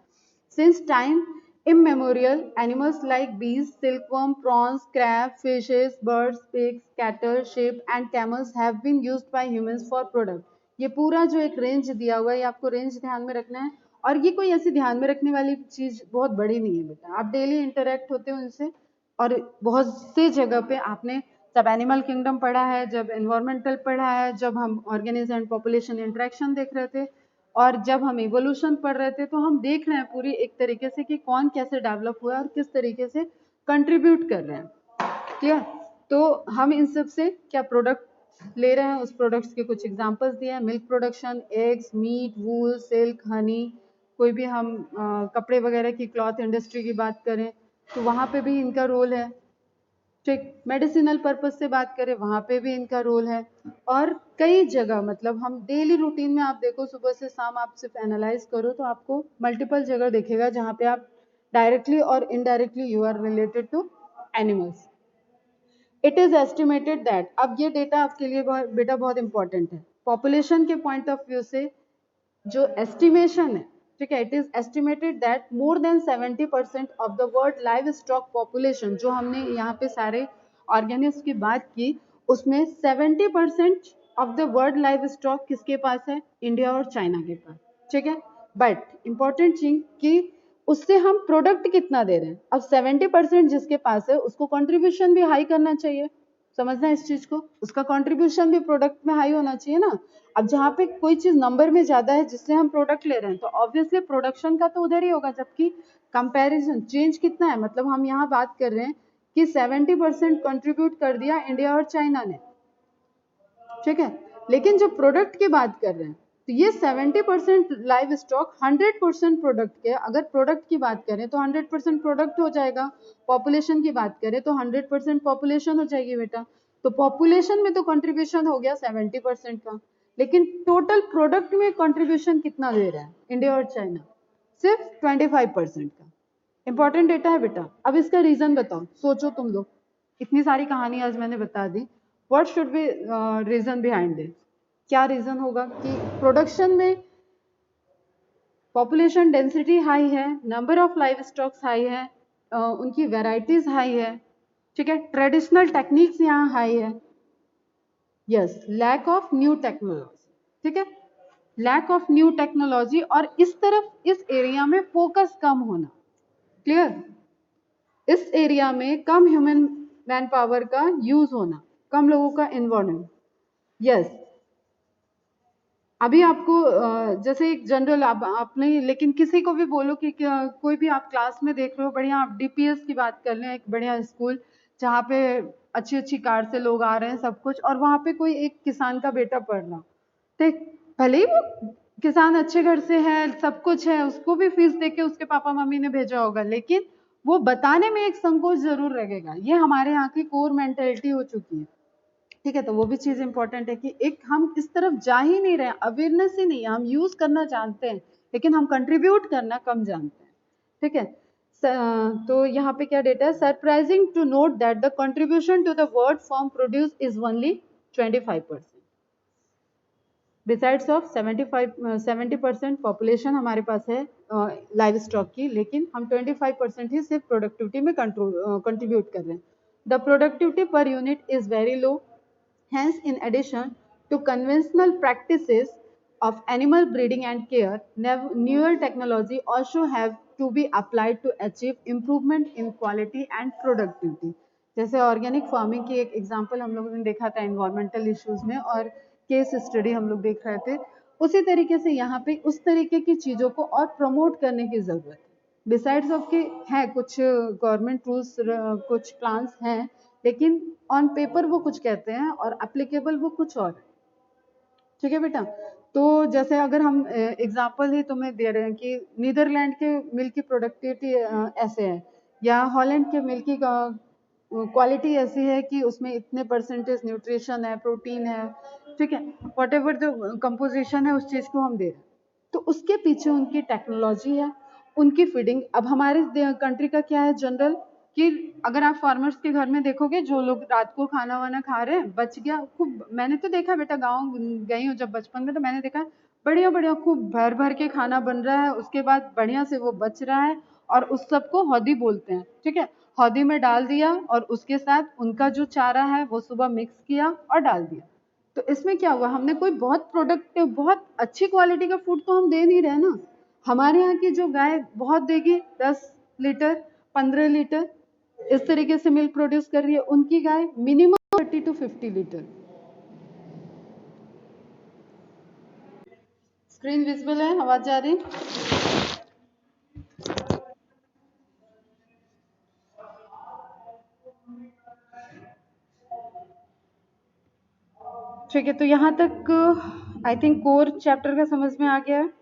Since time immemorial, animals like bees, silkworm, prawns, crab, fishes, birds, pigs, cattle, sheep and camels have been used by humans for product। ये पूरा जो एक रेंज दिया हुआ है, ये आपको रेंज ध्यान में रखना है। और ये कोई ऐसी ध्यान में रखने वाली चीज बहुत बड़ी नहीं है बेटा, आप डेली इंटरेक्ट होते हो उनसे। और बहुत सी जगह पे आपने जब एनिमल किंगडम पढ़ा है, जब एनवायरमेंटल पढ़ा है, जब हम ऑर्गेनिज्म एंड पॉपुलेशन इंटरेक्शन देख रहे थे, और जब हम इवोल्यूशन पढ़ रहे थे, तो हम देख रहे हैं पूरी एक तरीके से कि कौन कैसे डेवलप हुआ है और किस तरीके से कंट्रीब्यूट कर रहे हैं। क्लियर? तो हम इन सब से क्या प्रोडक्ट ले रहे हैं, उस प्रोडक्ट्स के कुछ एग्जांपल्स दिए हैं। मिल्क प्रोडक्शन, एग्स, मीट, वूल, सिल्क, हनी। कोई भी हम कपड़े वगैरह की क्लॉथ इंडस्ट्री की बात करें तो वहां पे भी इनका रोल है। ठीक, मेडिसिनल पर्पज से बात करें वहां पे भी इनका रोल है। और कई जगह मतलब हम डेली रूटीन में आप देखो, सुबह से शाम आप सिर्फ एनालाइज करो तो आपको मल्टीपल जगह दिखेगा जहां पे आप डायरेक्टली और indirectly you are related to animals. It is estimated that, अब ये डेटा आपके लिए बेटा बहुत इंपॉर्टेंट है, पॉपुलेशन के पॉइंट ऑफ व्यू से जो एस्टिमेशन है, ठीक है, it is estimated that more than 70% of the world live stock population, जो हमने यहाँ पे सारे ऑर्गेनिज्म की बात की, उसमें 70% of the world live stock किसके पास है? इंडिया और चाइना के पास। ठीक है, बट इंपॉर्टेंट थिंग कि उससे हम प्रोडक्ट कितना दे रहे हैं। अब 70% जिसके पास है उसको कंट्रीब्यूशन भी हाई करना चाहिए, समझना इस चीज को, उसका कंट्रीब्यूशन भी प्रोडक्ट में हाई होना चाहिए ना। अब जहाँ पे कोई चीज नंबर में ज्यादा है जिससे हम प्रोडक्ट ले रहे हैं तो ऑब्वियसली प्रोडक्शन का तो उधर ही होगा, जबकि कंपैरिजन चेंज कितना है, मतलब हम यहाँ बात कर रहे हैं कि 70% कंट्रीब्यूट कर दिया इंडिया और चाइना ने। ठीक है, लेकिन जब प्रोडक्ट की बात कर रहे हैं तो ये 70% लाइव स्टॉक 100% प्रोडक्ट के, अगर प्रोडक्ट की बात करें तो 100% प्रोडक्ट हो जाएगा, पॉपुलेशन की बात करें तो 100% पॉपुलेशन हो जाएगी बेटा। तो पॉपुलेशन में तो कंट्रीब्यूशन हो गया 70% का, लेकिन टोटल प्रोडक्ट में कंट्रीब्यूशन कितना दे रहा है इंडिया और चाइना? सिर्फ 25% का। इंपॉर्टेंट डेटा है बेटा। अब इसका रीजन बताओ, सोचो तुम लोग, इतनी सारी कहानी आज मैंने बता दी, what should be reason behind it? क्या रीजन होगा कि प्रोडक्शन में पॉपुलेशन डेंसिटी हाई है, number of live stocks high है, उनकी वेराइटीज हाई है, ठीक है, ट्रेडिशनल टेक्निक्स यहाँ हाई है। Yes, lack of new technology. ठीक है, लैक ऑफ न्यू टेक्नोलॉजी, और इस तरफ इस एरिया में फोकस कम होना। क्लियर? इस एरिया में कम ह्यूमन मैन पावर का यूज होना, कम लोगों का इन्वॉल्वमेंट। यस, अभी आपको जैसे एक जनरल आपने, लेकिन किसी को भी बोलो कि कोई भी आप क्लास में देख रहे हो, बढ़िया आप डीपीएस की बात कर लें, एक बढ़िया स्कूल जहाँ पे अच्छी अच्छी कार से लोग आ रहे हैं सब कुछ, और वहां पे कोई एक किसान का बेटा पढ़ रहा, ठीक, भले ही वो किसान अच्छे घर से है, सब कुछ है, उसको भी फीस देके उसके पापा मम्मी ने भेजा होगा, लेकिन वो बताने में एक संकोच जरूर लगेगा। ये हमारे यहाँ की कोर मेंटेलिटी हो चुकी है। ठीक है, तो वो भी चीज इंपॉर्टेंट है कि एक हम इस तरफ जा ही नहीं रहे, अवेयरनेस ही नहीं है, हम यूज करना जानते हैं लेकिन हम कंट्रीब्यूट करना कम जानते हैं। ठीक है, तो यहाँ पे क्या डेटा है? Surprising to note that the contribution to the world farm produce is only 25%। Besides of 70% population हमारे पास है लाइव स्टॉक की, लेकिन हम 25% ही सिर्फ प्रोडक्टिविटी में कंट्रीब्यूट कर रहे हैं। The productivity per unit is very low. Hence, in addition to conventional practices of animal breeding and care, newer technology also have to be applied to achieve improvement in quality and productivity. जैसे organic farming की एक example हम लोगों ने देखा था environmental issues में, और केस स्टडी हम लोग देख रहे थे, उसी तरीके से यहाँ पे उस तरीके की चीजों को और प्रमोट करने की जरूरत है। बिसाइड्स ऑफ के है कुछ गवर्नमेंट रूल्स, कुछ प्लान्स हैं, लेकिन ऑन पेपर वो कुछ कहते हैं और एप्लीकेबल वो कुछ और है। ठीक है बेटा, तो जैसे अगर हम एग्जांपल ही तुम्हें दे रहे हैं कि नीदरलैंड के मिल्क की प्रोडक्टिविटी ऐसे है, या हॉलैंड के मिल्क की क्वालिटी ऐसी है कि उसमें इतने परसेंटेज न्यूट्रिशन है, प्रोटीन है, ठीक है, वट एवर जो कंपोजिशन है उस चीज को हम दे रहे हैं। तो उसके पीछे उनकी टेक्नोलॉजी है, उनकी फीडिंग। अब हमारे कंट्री का क्या है जनरल, कि अगर आप फार्मर्स के घर में देखोगे, जो लोग रात को खाना वाना खा रहे हैं बच गया, खूब मैंने तो देखा बेटा, गांव गई हूँ जब बचपन में, तो मैंने देखा बढ़िया बढ़िया खूब भर भर के खाना बन रहा है, उसके बाद बढ़िया से वो बच रहा है, और उस सबको हौदी बोलते हैं, ठीक है, हौदी में डाल दिया, और उसके साथ उनका जो चारा है वो सुबह मिक्स किया और डाल दिया। तो इसमें क्या हुआ, हमने कोई बहुत प्रोडक्टिव बहुत अच्छी क्वालिटी का फूड तो हम दे नहीं रहे ना। हमारे यहाँ की जो गाय बहुत देगी, 10 लीटर, 15 लीटर, इस तरीके से मिल्क प्रोड्यूस कर रही है, उनकी गाय minimum 30 to 50 litre. Screen visible है, आवाज जा रही? ठीक है, तो यहाँ तक आई थिंक कोर चैप्टर का समझ में आ गया है।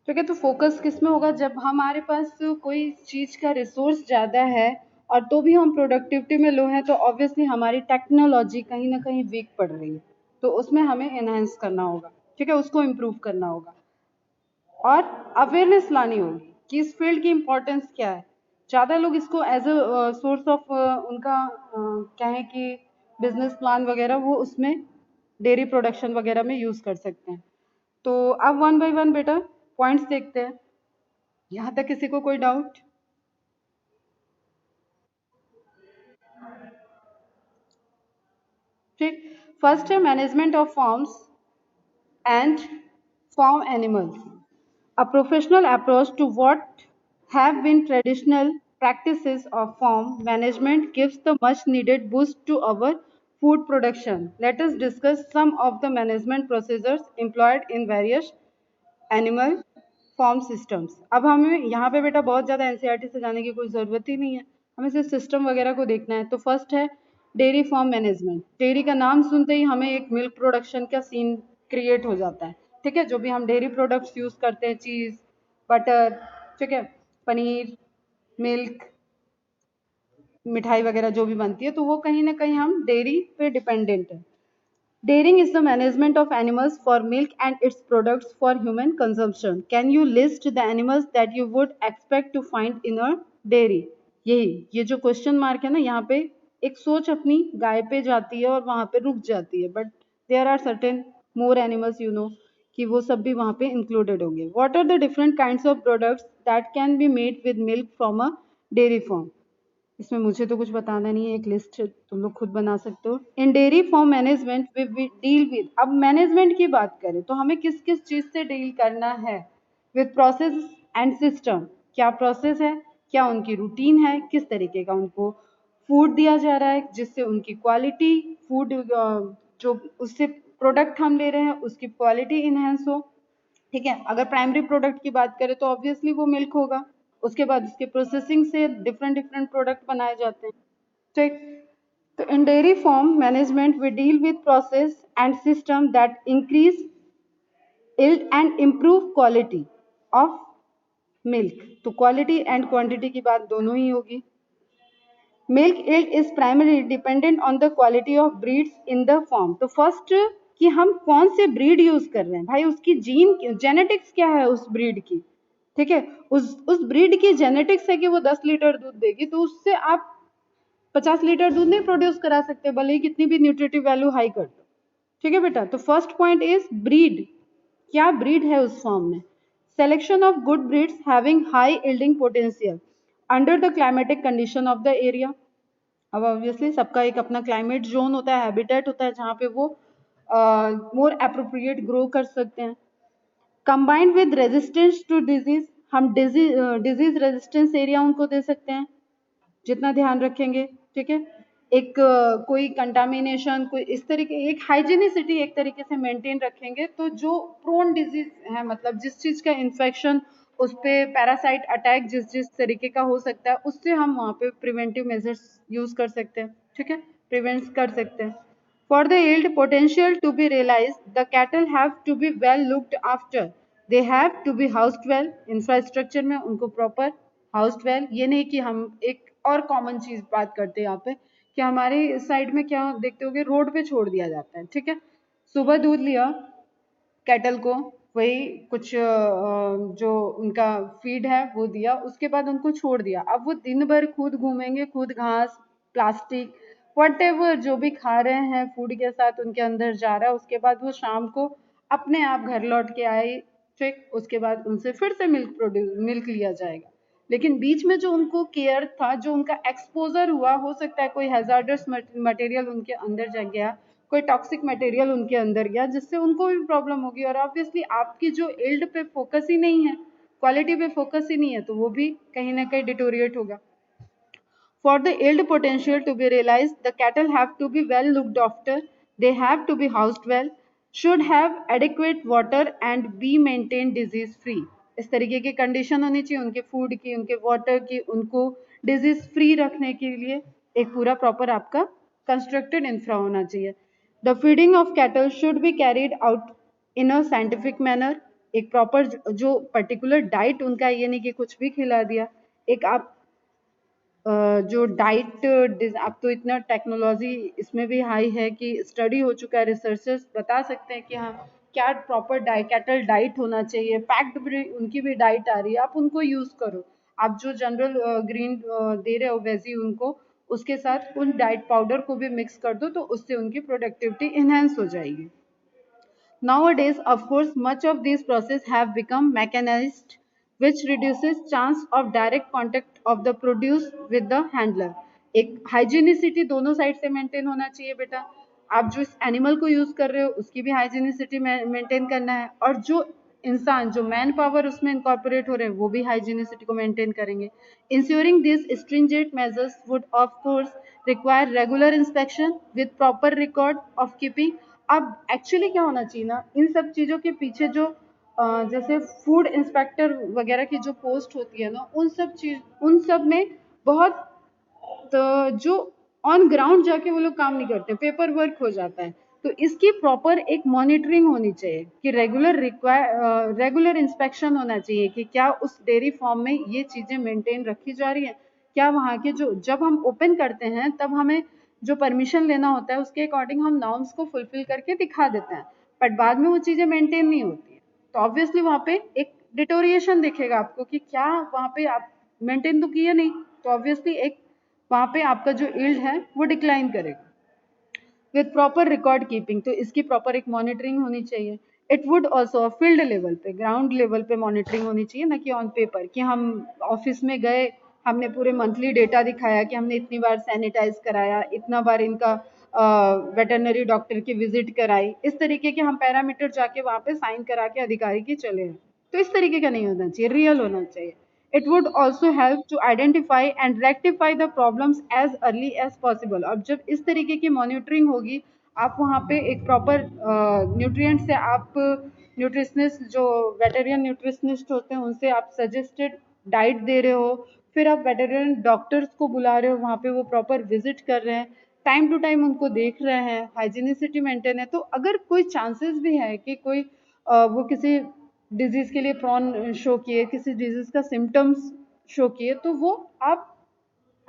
ठीक है, तो फोकस किस में होगा, जब हमारे पास कोई चीज का रिसोर्स ज्यादा है और तो भी हम प्रोडक्टिविटी में लो हैं, तो ऑब्वियसली हमारी टेक्नोलॉजी कहीं ना कहीं वीक पड़ रही है, तो उसमें हमें एनहांस करना होगा, ठीक है, उसको इम्प्रूव करना होगा, और अवेयरनेस लानी होगी कि इस फील्ड की इम्पोर्टेंस क्या है। ज़्यादा लोग इसको एज अ सोर्स ऑफ उनका क्या है कि बिजनेस प्लान वगैरह, वो उसमें डेयरी प्रोडक्शन वगैरह में यूज़ कर सकते हैं। तो अब वन बाय वन बेटा पॉइंट्स देखते हैं। यहाँ तक किसी को कोई डाउट? ठीक, फर्स्ट है management of farms and farm animals. A professional approach to what have been traditional practices of farm management gives the much needed boost to our food production. Let us discuss some of the management procedures employed in various animal form systems. अब हमें यहाँ पे बेटा बहुत ज़्यादा NCERT से जाने की कोई ज़रूरत ही नहीं है, हमें सिर्फ सिस्टम वगैरह को देखना है। तो फर्स्ट है डेयरी फार्म मैनेजमेंट। डेयरी का नाम सुनते ही हमें एक मिल्क प्रोडक्शन का सीन क्रिएट हो जाता है, ठीक है, जो भी हम डेयरी प्रोडक्ट्स यूज़ करते हैं, चीज़, बटर, ठीक है, पनीर, मिल्क, मिठाई वगैरह जो भी बनती है, तो वो कहीं ना कहीं हम डेयरी पे डिपेंडेंट है। Dairying is the management of animals for milk and its products for human consumption. Can you list the animals that you would expect to find in a dairy? यही, ये जो क्वेश्चन मार्क है ना, यहाँ पे एक सोच अपनी गाय पे जाती है और वहां पे रुक जाती है, but there are certain more animals, you know, कि वो सब भी वहां पे इंक्लूडेड होंगे। What are the different kinds of products that can be made with milk from a dairy farm? इसमें मुझे तो कुछ बताना नहीं है, एक लिस्ट तुम लोग खुद बना सकते हो। In dairy farm management we deal with, अब मैनेजमेंट की बात करें तो हमें किस किस चीज से डील करना है? With process and system. क्या प्रोसेस है, क्या उनकी रूटीन है, किस तरीके का उनको फूड दिया जा रहा है जिससे उनकी क्वालिटी, फूड जो उससे प्रोडक्ट हम ले रहे हैं उसकी क्वालिटी इनहेंस हो, ठीक है। अगर प्राइमरी प्रोडक्ट की बात करें तो ऑब्वियसली वो मिल्क होगा, उसके बाद उसके प्रोसेसिंग से डिफरेंट डिफरेंट प्रोडक्ट बनाए जाते हैं, ठीक। तो in dairy farm management we deal with process and system that increase yield and improve quality of milk. तो क्वालिटी एंड क्वांटिटी की बात दोनों ही होगी। Milk yield is primarily dependent on the quality of breeds in the farm। तो first कि हम कौन से ब्रीड यूज कर रहे हैं, भाई उसकी जीन जेनेटिक्स क्या है उस ब्रीड की, ठीक है, उस ब्रीड की जेनेटिक्स है कि वो 10 लीटर दूध देगी, तो उससे आप 50 लीटर दूध नहीं प्रोड्यूस करा सकते, भले ही कितनी भी न्यूट्रिटिव वैल्यू हाई कर दो, ठीक है बेटा। तो फर्स्ट पॉइंट इज ब्रीड, क्या ब्रीड है उस फॉर्म में। Selection of good breeds having high yielding potential under the climatic condition of the area. अब ऑब्वियसली सबका एक अपना क्लाइमेट जोन होता है, हैबिटेट होता है, जहाँ पे वो मोर अप्रोप्रिएट ग्रो कर सकते हैं। Combined with resistance to disease, हम डिजीज रेजिस्टेंस एरिया उनको दे सकते हैं जितना ध्यान रखेंगे, ठीक है। एक कोई कंटामिनेशन, कोई इस तरीके, एक हाइजीनिसिटी एक तरीके से मेंटेन रखेंगे, तो जो प्रोन डिजीज है, मतलब जिस चीज का इन्फेक्शन उस पे पैरासाइट अटैक जिस जिस तरीके का हो सकता है, उससे हम वहाँ पे प्रिवेंटिव मेजर्स यूज कर सकते हैं, ठीक है, प्रिवेंट कर सकते हैं. For the yield potential to be realized, the cattle have to be well looked after. They have to be housed well. Infrastructure में उनको प्रॉपर हाउस्ड वेल. ये नहीं कि हम एक और कॉमन चीज बात करते हैं यहाँ पे कि हमारे साइड में क्या देखते होगे, रोड पे छोड़ दिया जाता है, ठीक है. सुबह दूध लिया कैटल को, वही कुछ जो उनका फीड है वो दिया, उसके बाद उनको छोड़ दिया. अब वो दिन भर खुद घूमेंगे, खुद घास, प्लास्टिक, वट जो भी खा रहे हैं फूड के साथ उनके अंदर जा रहा है. उसके बाद वो शाम को अपने आप घर लौट के आए, ठीक. उसके बाद उनसे फिर से मिल्क लिया जाएगा. लेकिन बीच में जो उनको केयर था, जो उनका एक्सपोजर हुआ, हो सकता है कोई हैजार्डस मटेरियल उनके अंदर जा गया, कोई टॉक्सिक मटेरियल उनके अंदर गया, जिससे उनको भी प्रॉब्लम होगी. और ऑब्वियसली आपकी जो इल्ड पे फोकस ही नहीं है, क्वालिटी पे फोकस ही नहीं है, तो वो भी कहीं ना कहीं डिटोरिएट होगा. For the yield potential to be realized, the cattle have to be well looked after. They have to be housed well, should have adequate water and be maintained disease free. इस तरीके की condition होनी चाहिए उनके food की, उनके water की, उनको डिजीज फ्री रखने के लिए एक पूरा प्रॉपर आपका कंस्ट्रक्टेड इंफ्रा होना चाहिए. The feeding of cattle should be carried out in a scientific manner. एक प्रॉपर जो पर्टिकुलर डाइट उनका, ये नहीं कि कुछ भी खिला दिया. एक आप जो डाइट, अब तो इतना टेक्नोलॉजी इसमें भी हाई है कि स्टडी हो चुका है, रिसर्चर्स बता सकते हैं कि हाँ क्या प्रॉपर कैटल डाइट होना चाहिए. पैक्ड भी उनकी भी डाइट आ रही है, आप उनको यूज करो. आप जो जनरल ग्रीन दे रहे हो वेजी उनको, उसके साथ उन डाइट पाउडर को भी मिक्स कर दो, तो उससे उनकी प्रोडक्टिविटी इनहेंस हो जाएगी. Nowadays, of course, much of these processes have become mechanized, which reduces chance of direct contact of the produce with the handler. एक हाइजीनिसिटी दोनों साइड से मेंटेन होना चाहिए बेटा. आप जो इस एनिमल को यूज कर रहे हो उसकी भी हाइजीनिसिटी मेंटेन करना है, और जो इंसान, जो मैन पावर उसमें इनकॉर्पोरेट हो रहे हैं, वो भी हाइजीनिसिटी को मेंटेन करेंगे. Ensuring this stringent measures would of course require regular inspection with proper record of keeping. अब एक्चुअली क्या होना चाहिए ना, इन सब चीजों के पीछे जो जैसे फूड इंस्पेक्टर वगैरह की जो पोस्ट होती है ना, उन सब में बहुत, तो जो ऑन ग्राउंड जाके वो लोग काम नहीं करते, पेपर वर्क हो जाता है. तो इसकी प्रॉपर एक मॉनिटरिंग होनी चाहिए कि रेगुलर इंस्पेक्शन होना चाहिए कि क्या उस डेयरी फार्म में ये चीजें मेंटेन रखी जा रही है. क्या वहाँ के जो, जब हम ओपन करते हैं तब हमें जो परमिशन लेना होता है उसके अकॉर्डिंग हम नॉर्म्स को फुलफिल करके दिखा देते हैं, बट बाद में वो चीजें मेंटेन नहीं होती है. तो ऑब्वियसली वहाँ पे एक डिटोरिएशन दिखेगा आपको कि क्या वहाँ पे आप मेंटेन तो किया नहीं, तो ऑब्वियसली एक वहाँ पे आपका जो यील्ड है वो डिक्लाइन करेगा. विद प्रॉपर रिकॉर्ड कीपिंग, तो इसकी प्रॉपर एक मॉनिटरिंग होनी चाहिए. It would also field level पे, ग्राउंड लेवल पे मॉनिटरिंग होनी चाहिए, ना कि ऑन पेपर कि हम ऑफिस में गए, हमने पूरे मंथली डेटा दिखाया कि हमने इतनी बार सैनिटाइज कराया, इतना बार इनका वेटरनरी डॉक्टर की विजिट कराई. इस तरीके के हम पैरामीटर जाके वहाँ पे साइन करा के अधिकारी के चले हैं, तो इस तरीके का नहीं होना चाहिए, रियल होना चाहिए. It would also help to identify and rectify the problems as early as possible. अब जब इस तरीके की मॉनिटरिंग होगी, आप वहाँ पे एक प्रॉपर न्यूट्रिएंट से, आप न्यूट्रिशनिस्ट जो वेटेरियन न्यूट्रिशनिस्ट होते हैं उनसे आप सजेस्टेड डाइट दे रहे हो, फिर आप वेटेरियन डॉक्टर्स को बुला रहे हो, वहाँ पे वो प्रॉपर विजिट कर रहे हैं, टाइम टू टाइम उनको देख रहे हैं, हाइजीनिसिटी मेंटेन है. तो अगर कोई चांसेस भी है कि कोई वो किसी डिजीज के लिए प्रॉन शो किए, किसी डिजीज का सिम्टम्स शो किए, तो वो आप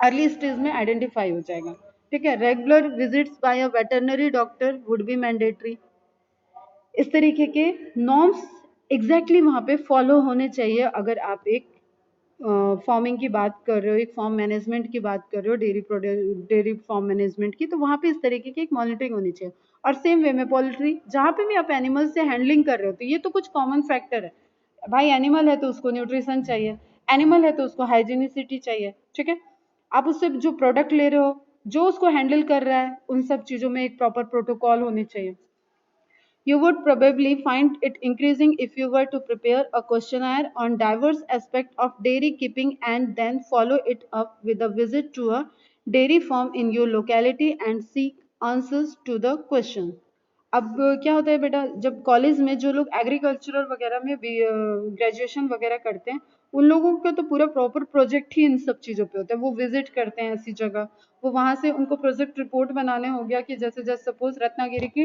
अर्ली स्टेज में आइडेंटिफाई हो जाएगा. ठीक है. Regular visits by a veterinary doctor would be mandatory. इस तरीके के नॉर्म्स एग्जैक्टली वहाँ पे फॉलो होने चाहिए. अगर आप एक फार्मिंग की बात कर रहे हो, एक फार्म मैनेजमेंट की बात कर रहे हो, डेयरी फार्म मैनेजमेंट की, तो वहाँ पे इस तरीके की एक मॉनिटरिंग होनी चाहिए. और सेम वे में पोल्ट्री, जहाँ पे भी आप एनिमल से हैंडलिंग कर रहे हो, तो ये तो कुछ कॉमन फैक्टर है भाई. एनिमल है तो उसको न्यूट्रिशन चाहिए, एनिमल है तो उसको हाइजीनिसिटी चाहिए. ठीक है. आप उससे जो प्रोडक्ट ले रहे हो, जो उसको हैंडल कर रहा है, उन सब चीजों में एक प्रॉपर प्रोटोकॉल होनी चाहिए. You would probably find it increasing if you were to prepare a questionnaire on diverse aspects of dairy keeping and then follow it up with a visit to a dairy farm in your locality and seek answers to the question. अब क्या होता है बेटा, जब college में जो लोग agricultural वगैरह में ग्रेजुएशन वगैरह करते हैं, उन लोगों का तो पूरा प्रॉपर प्रोजेक्ट ही इन सब चीज़ों पे होता है। वो विजिट करते हैं ऐसी जगह, वो वहाँ से उनको प्रोजेक्ट रिपोर्ट बनाने हो गया कि जैसे जैसे सपोज रत्नागिरी की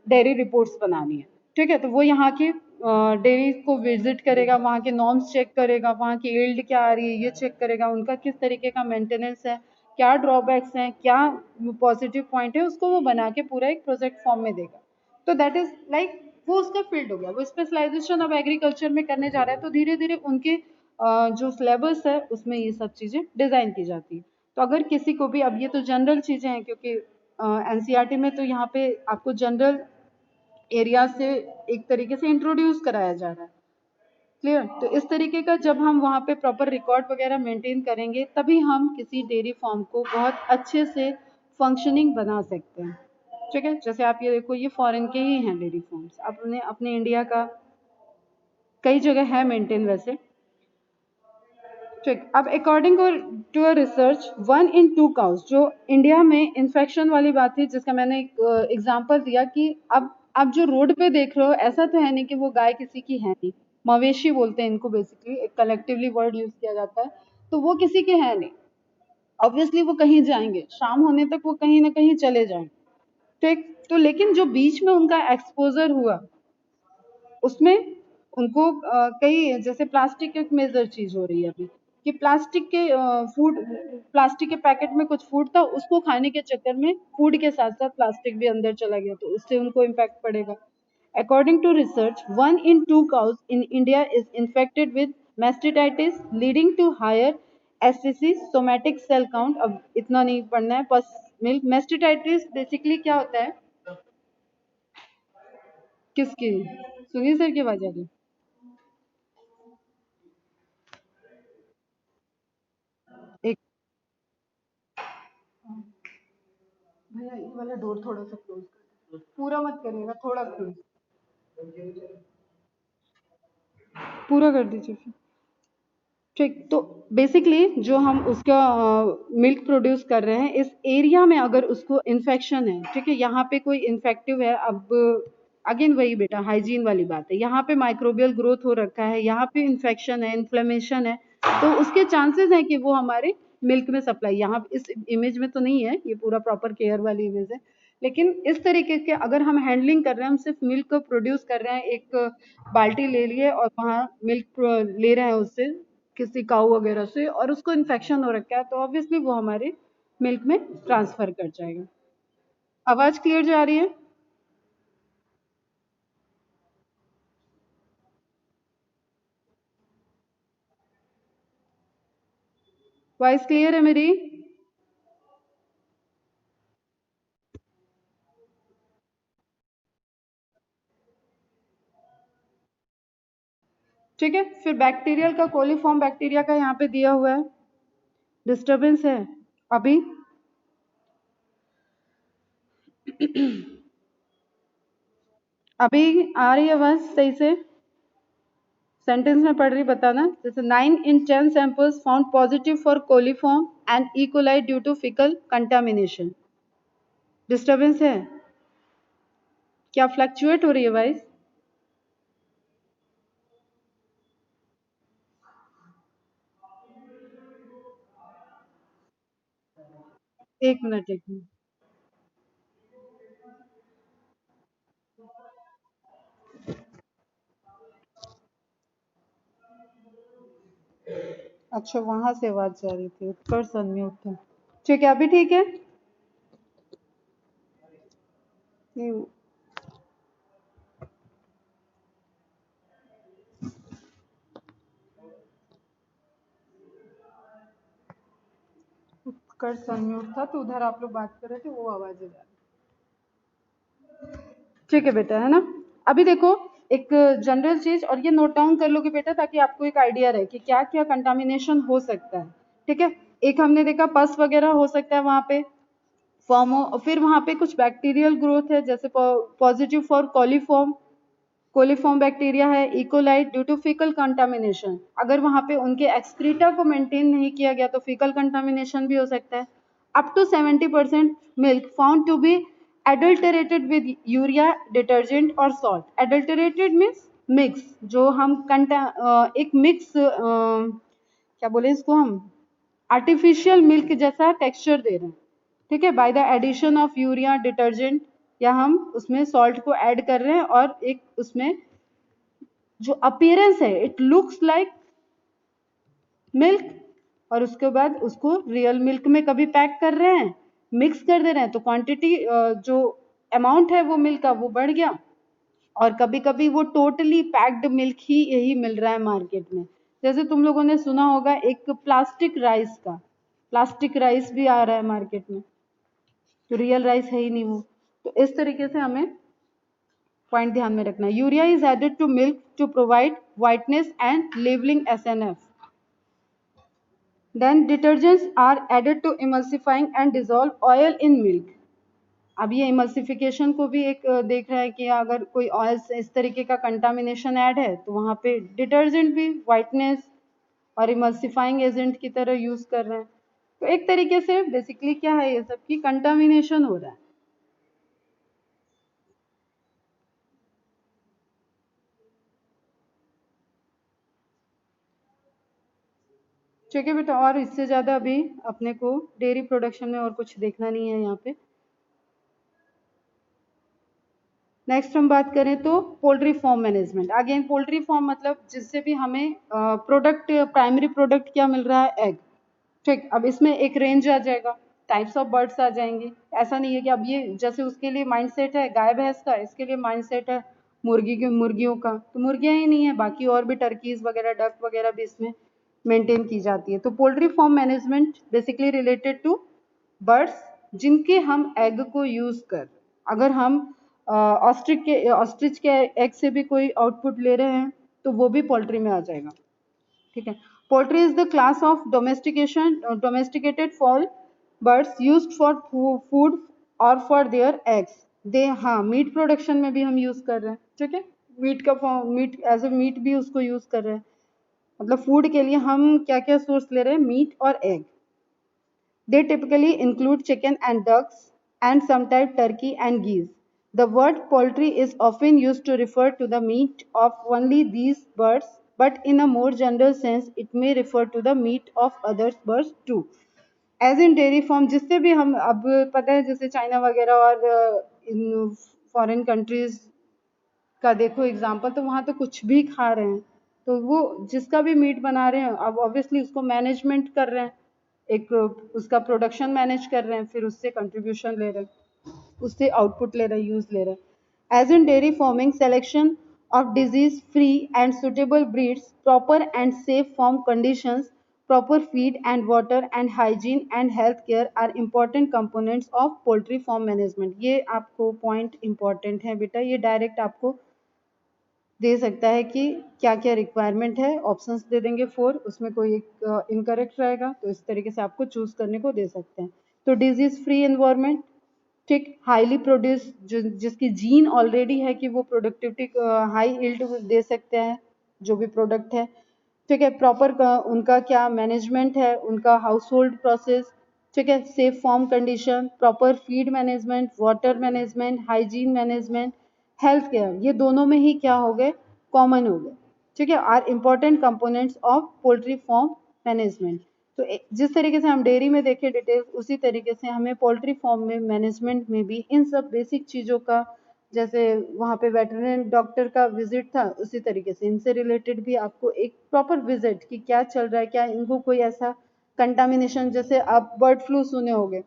डेयरी रिपोर्ट्स बनानी है, ठीक है, तो वो यहाँ की डेयरी को विजिट करेगा, वहाँ के नॉर्म्स चेक करेगा, वहाँ की यील्ड क्या आ रही है ये चेक करेगा, उनका किस तरीके का मेंटेनेंस है, क्या ड्रॉबैक्स हैं, क्या पॉजिटिव पॉइंट है, उसको वो बना के पूरा एक प्रोजेक्ट फॉर्म में देगा। तो दैट इज लाइक वो उसका फील्ड हो गया, वो स्पेशलाइजेशन अब एग्रीकल्चर में करने जा रहा है, तो धीरे धीरे उनके जो सिलेबस है उसमें ये सब चीजें डिजाइन की जाती है। तो अगर किसी को भी, अब ये तो जनरल चीजें हैं क्योंकि एनसीईआरटी में तो यहाँ पे आपको जनरल एरिया से एक तरीके से इंट्रोड्यूस कराया जा रहा है, क्लियर। तो इस तरीके का जब हम वहाँ पे प्रॉपर रिकॉर्ड वगैरह मेंटेन करेंगे तभी हम किसी डेयरी फार्म को बहुत अच्छे से फंक्शनिंग बना सकते हैं, ठीक है। जैसे आप ये देखो, ये फॉरेन के ही हैं डेयरी फार्म्स, अपने अपने इंडिया का कई जगह है मेंटेन वैसे, ठीक। अब according to a research 1 in 2 cows, जो इंडिया में इन्फेक्शन वाली बात थी जिसका मैंने एक एग्जांपल दिया कि अब आप जो रोड पे देख रहे हो ऐसा तो है नहीं कि वो गाय किसी की है नहीं, मवेशी बोलते हैं इनको, बेसिकली एक कलेक्टिवली वर्ड यूज किया जाता है, तो वो किसी के है नहीं। ऑब्वियसली वो कहीं जाएंगे, शाम होने तक वो कहीं ना कहीं चले जाएंगे, ठीक। तो लेकिन जो बीच में उनका एक्सपोजर हुआ उसमें उनको कई, जैसे प्लास्टिक एक मेजर चीज हो रही है अभी कि प्लास्टिक के फूड, प्लास्टिक के पैकेट में कुछ फूड था, उसको खाने के चक्कर में फूड के साथ साथ प्लास्टिक भी अंदर चला गया, तो उससे उनको इम्पैक्ट पड़ेगा। According to research 1 in 2 cows in India is infected with mastitis leading to higher SCC somatic cell count। अब इतना नहीं पढ़ना है, बस मिल्क मेस्टिटाइटिस बेसिकली क्या होता है, किसकी, सुनील सर की आवाज आ रही है? एक, भैया ये वाला डोर थोड़ा सा क्लोज कर, पूरा मत करिएगा, थोड़ा क्लोज, पूरा कर दीजिए फिर, ठीक। तो बेसिकली जो हम उसका मिल्क प्रोड्यूस कर रहे हैं, इस एरिया में अगर उसको इन्फेक्शन है, ठीक है, यहाँ पे कोई इन्फेक्टिव है, अब अगेन वही बेटा हाइजीन वाली बात है, यहाँ पे माइक्रोबियल ग्रोथ हो रखा है, यहाँ पे इन्फेक्शन है, इन्फ्लेमेशन है, तो उसके चांसेस हैं कि वो हमारे मिल्क में सप्लाई, यहाँ इस इमेज में तो नहीं है, ये पूरा प्रॉपर केयर वाली इमेज है, लेकिन इस तरीके के अगर हम हैंडलिंग कर रहे हैं, हम सिर्फ मिल्क को प्रोड्यूस कर रहे हैं, एक बाल्टी ले लिए और वहाँ मिल्क ले रहे हैं उससे, किसी काऊ वगैरह से, और उसको इन्फेक्शन हो रखा है, तो ऑब्वियसली वो हमारे मिल्क में ट्रांसफर कर जाएगा। आवाज क्लियर जा रही है? वॉइस क्लियर है मेरी? ठीक है, फिर बैक्टीरियल का, कोलीफॉर्म बैक्टीरिया का यहाँ पे दिया हुआ है, डिस्टरबेंस है अभी? अभी आ रही है आवाज सही से? सेंटेंस में पढ़ रही, बताना। जैसे 9 in 10 samples found positive for coliform and E coli due to faecal contamination. Disturbance है क्या? फ्लक्चुएट हो रही है वॉइस? एक मिनट, एक मिनट। अच्छा, वहां से आवाज जा रही थी, उत्कर्ष अनम्यूट था, ठीक है। अभी ठीक है? नहीं, उत्कर्ष अनम्यूट था तो उधर आप लोग बात कर रहे थे, वो आवाजें जा रही, ठीक है बेटा, है ना? अभी देखो, एक जनरल चीज, और ये नोट डाउन कर लोगे बेटा ताकि आपको एक आइडिया रहे कि क्या क्या कंटामिनेशन हो सकता है, ठीक है। एक हमने देखा पस वगैरह हो सकता है वहां पे फॉर्म हो, और फिर वहां पे कुछ बैक्टीरियल ग्रोथ है, जैसे positive for coliform, coliform bacteria है, E coli due to faecal contamination, अगर वहां पे उनके एक्सक्रीटा को मेंटेन नहीं किया गया तो फीकल कंटामिनेशन भी हो सकता है। Up to 70% milk found to be adulterated with urea, detergent और सॉल्ट। एडल्टरेटेड मीन्स मिक्स, जो हम एक मिक्स क्या बोले इसको, हम आर्टिफिशियल मिल्क जैसा टेक्सचर दे रहे हैं, ठीक है, by the addition of urea, detergent, या हम उसमें सॉल्ट को ऐड कर रहे हैं और एक उसमें जो अपीयरेंस है, इट लुक्स लाइक मिल्क, और उसके बाद उसको रियल मिल्क में कभी पैक कर रहे हैं, मिक्स कर दे रहे हैं, तो क्वांटिटी जो अमाउंट है वो मिल्क का वो बढ़ गया, और कभी कभी वो टोटली पैक्ड मिल्क ही यही मिल रहा है मार्केट में। जैसे तुम लोगों ने सुना होगा एक प्लास्टिक राइस भी आ रहा है मार्केट में, तो रियल राइस है ही नहीं वो। तो इस तरीके से हमें पॉइंट ध्यान में रखना है। Urea is added to milk to provide whiteness and levelling SNF. Then detergents are added to emulsifying and dissolve oil in milk. अब ये इमल्सिफिकेशन को भी एक देख रहा है कि अगर कोई ऑयल इस तरीके का कंटामिनेशन ऐड है तो वहां पे डिटर्जेंट भी व्हाइटनेस और इमल्सिफाइंग एजेंट की तरह यूज कर रहे हैं। तो एक तरीके से बेसिकली क्या है, ये सब की कंटामिनेशन हो रहा है। ठीक है बेटा, और इससे ज्यादा अभी अपने को डेयरी प्रोडक्शन में और कुछ देखना नहीं है यहाँ पे। नेक्स्ट हम बात करें तो poultry farm management. Again poultry farm मतलब जिससे भी हमें प्रोडक्ट, प्राइमरी प्रोडक्ट क्या मिल रहा है, एग। ठीक, अब इसमें एक रेंज आ जाएगा, टाइप्स ऑफ बर्ड्स आ जाएंगे। ऐसा नहीं है कि अब ये जैसे उसके लिए माइंडसेट है गाय भैंस का, इसके लिए माइंडसेट है मुर्गियों का, तो मुर्गियां ही नहीं है, बाकी और भी टर्कीज वगैरह, डक वगैरह भी इसमें मेंटेन की जाती है। तो poultry farm management basically related to birds जिनके हम एग को यूज कर, अगर हम ऑस्ट्रिच के एग से भी कोई आउटपुट ले रहे हैं तो वो भी पोल्ट्री में आ जाएगा। ठीक है, poultry is the class of domesticated fall birds used for food और फॉर देयर एग्स। दे, हाँ, मीट प्रोडक्शन में भी हम यूज कर रहे हैं। ठीक है, मीट एज ए मीट भी उसको यूज कर रहे हैं, मतलब फूड के लिए हम क्या क्या सोर्स ले रहे हैं, मीट और egg. They typically include chicken and ducks and sometimes turkey and geese. The word poultry is often used to refer to the meat of only these birds, but in a more general sense, it may refer to the meat of other birds too. As in dairy farm, जिससे भी हम अब पता है, जैसे China वगैरह और in foreign countries का देखो एग्जाम्पल, तो वहाँ तो कुछ भी खा रहे हैं, तो वो जिसका भी मीट बना रहे हैं अब ऑब्वियसली उसको मैनेजमेंट कर रहे हैं, एक उसका प्रोडक्शन मैनेज कर रहे हैं, फिर उससे कंट्रीब्यूशन ले रहे हैं, उससे आउटपुट ले रहे हैं, यूज ले रहे हैं। As in dairy farming, selection of disease free and suitable breeds, proper and safe farm conditions, proper feed and water and hygiene and health care are important components of poultry farm management। ये आपको point important है बेटा, ये direct आपको दे सकता है कि क्या क्या रिक्वायरमेंट है, ऑप्शंस दे देंगे 4, उसमें कोई एक इनकरेक्ट रहेगा, तो इस तरीके से आपको चूज करने को दे सकते हैं। तो डिजीज फ्री एनवायरनमेंट, ठीक, हाईली प्रोड्यूस, जिसकी जीन ऑलरेडी है कि वो प्रोडक्टिविटी हाई यील्ड दे सकते हैं जो भी प्रोडक्ट है। ठीक है, प्रॉपर उनका क्या मैनेजमेंट है, उनका हाउस होल्ड प्रोसेस, ठीक है, safe farm condition, proper feed management, water management, hygiene management, health care, ये दोनों में ही क्या हो गए, कॉमन हो गए। ठीक है, are important components of poultry farm management. तो जिस तरीके से हम डेयरी में देखें डिटेल्स, उसी तरीके से हमें पोल्ट्री फार्म में मैनेजमेंट में भी इन सब बेसिक चीज़ों का, जैसे वहाँ पे वेटरनरी डॉक्टर का विजिट था, उसी तरीके से इनसे रिलेटेड भी आपको एक प्रॉपर विजिट कि क्या चल रहा है, क्या इनको कोई ऐसा कंटामिनेशन, जैसे आप बर्ड फ्लू सुने होंगे,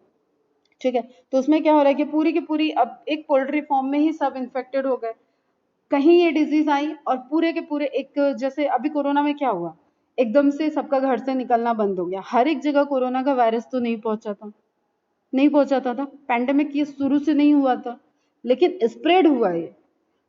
ठीक है, तो उसमें क्या हो रहा है कि पूरी की पूरी अब एक पोल्ट्री फार्म में ही सब इन्फेक्टेड हो गए, कहीं ये डिजीज आई और पूरे के पूरे एक, जैसे अभी कोरोना में क्या हुआ, एकदम से सबका घर से निकलना बंद हो गया, हर एक जगह कोरोना का वायरस तो नहीं पहुंचा था, नहीं पहुंचाता था, पैंडेमिक ये शुरू से नहीं हुआ था, लेकिन स्प्रेड हुआ ये।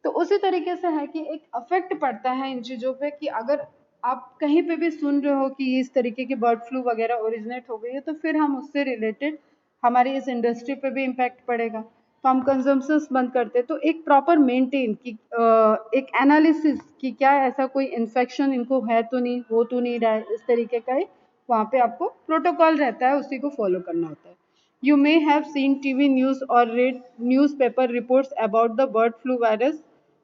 तो उसी तरीके से है कि एक अफेक्ट पड़ता है इन चीजों पे, कि अगर आप कहीं पे भी सुन रहे हो कि इस तरीके की बर्ड फ्लू वगैरह ओरिजिनेट हो गई है, तो फिर हम उससे रिलेटेड हमारी इस इंडस्ट्री पे भी इम्पैक्ट पड़ेगा, तो हम कंजम्पशंस बंद करते, तो एक प्रॉपर मेंटेन की एक एनालिसिस कि क्या ऐसा कोई इन्फेक्शन इनको है तो नहीं, हो तो नहीं रहा है, इस तरीके का एक वहाँ पे आपको प्रोटोकॉल रहता है, उसी को फॉलो करना होता है। You may have seen TV news or read newspaper reports about the bird flu virus,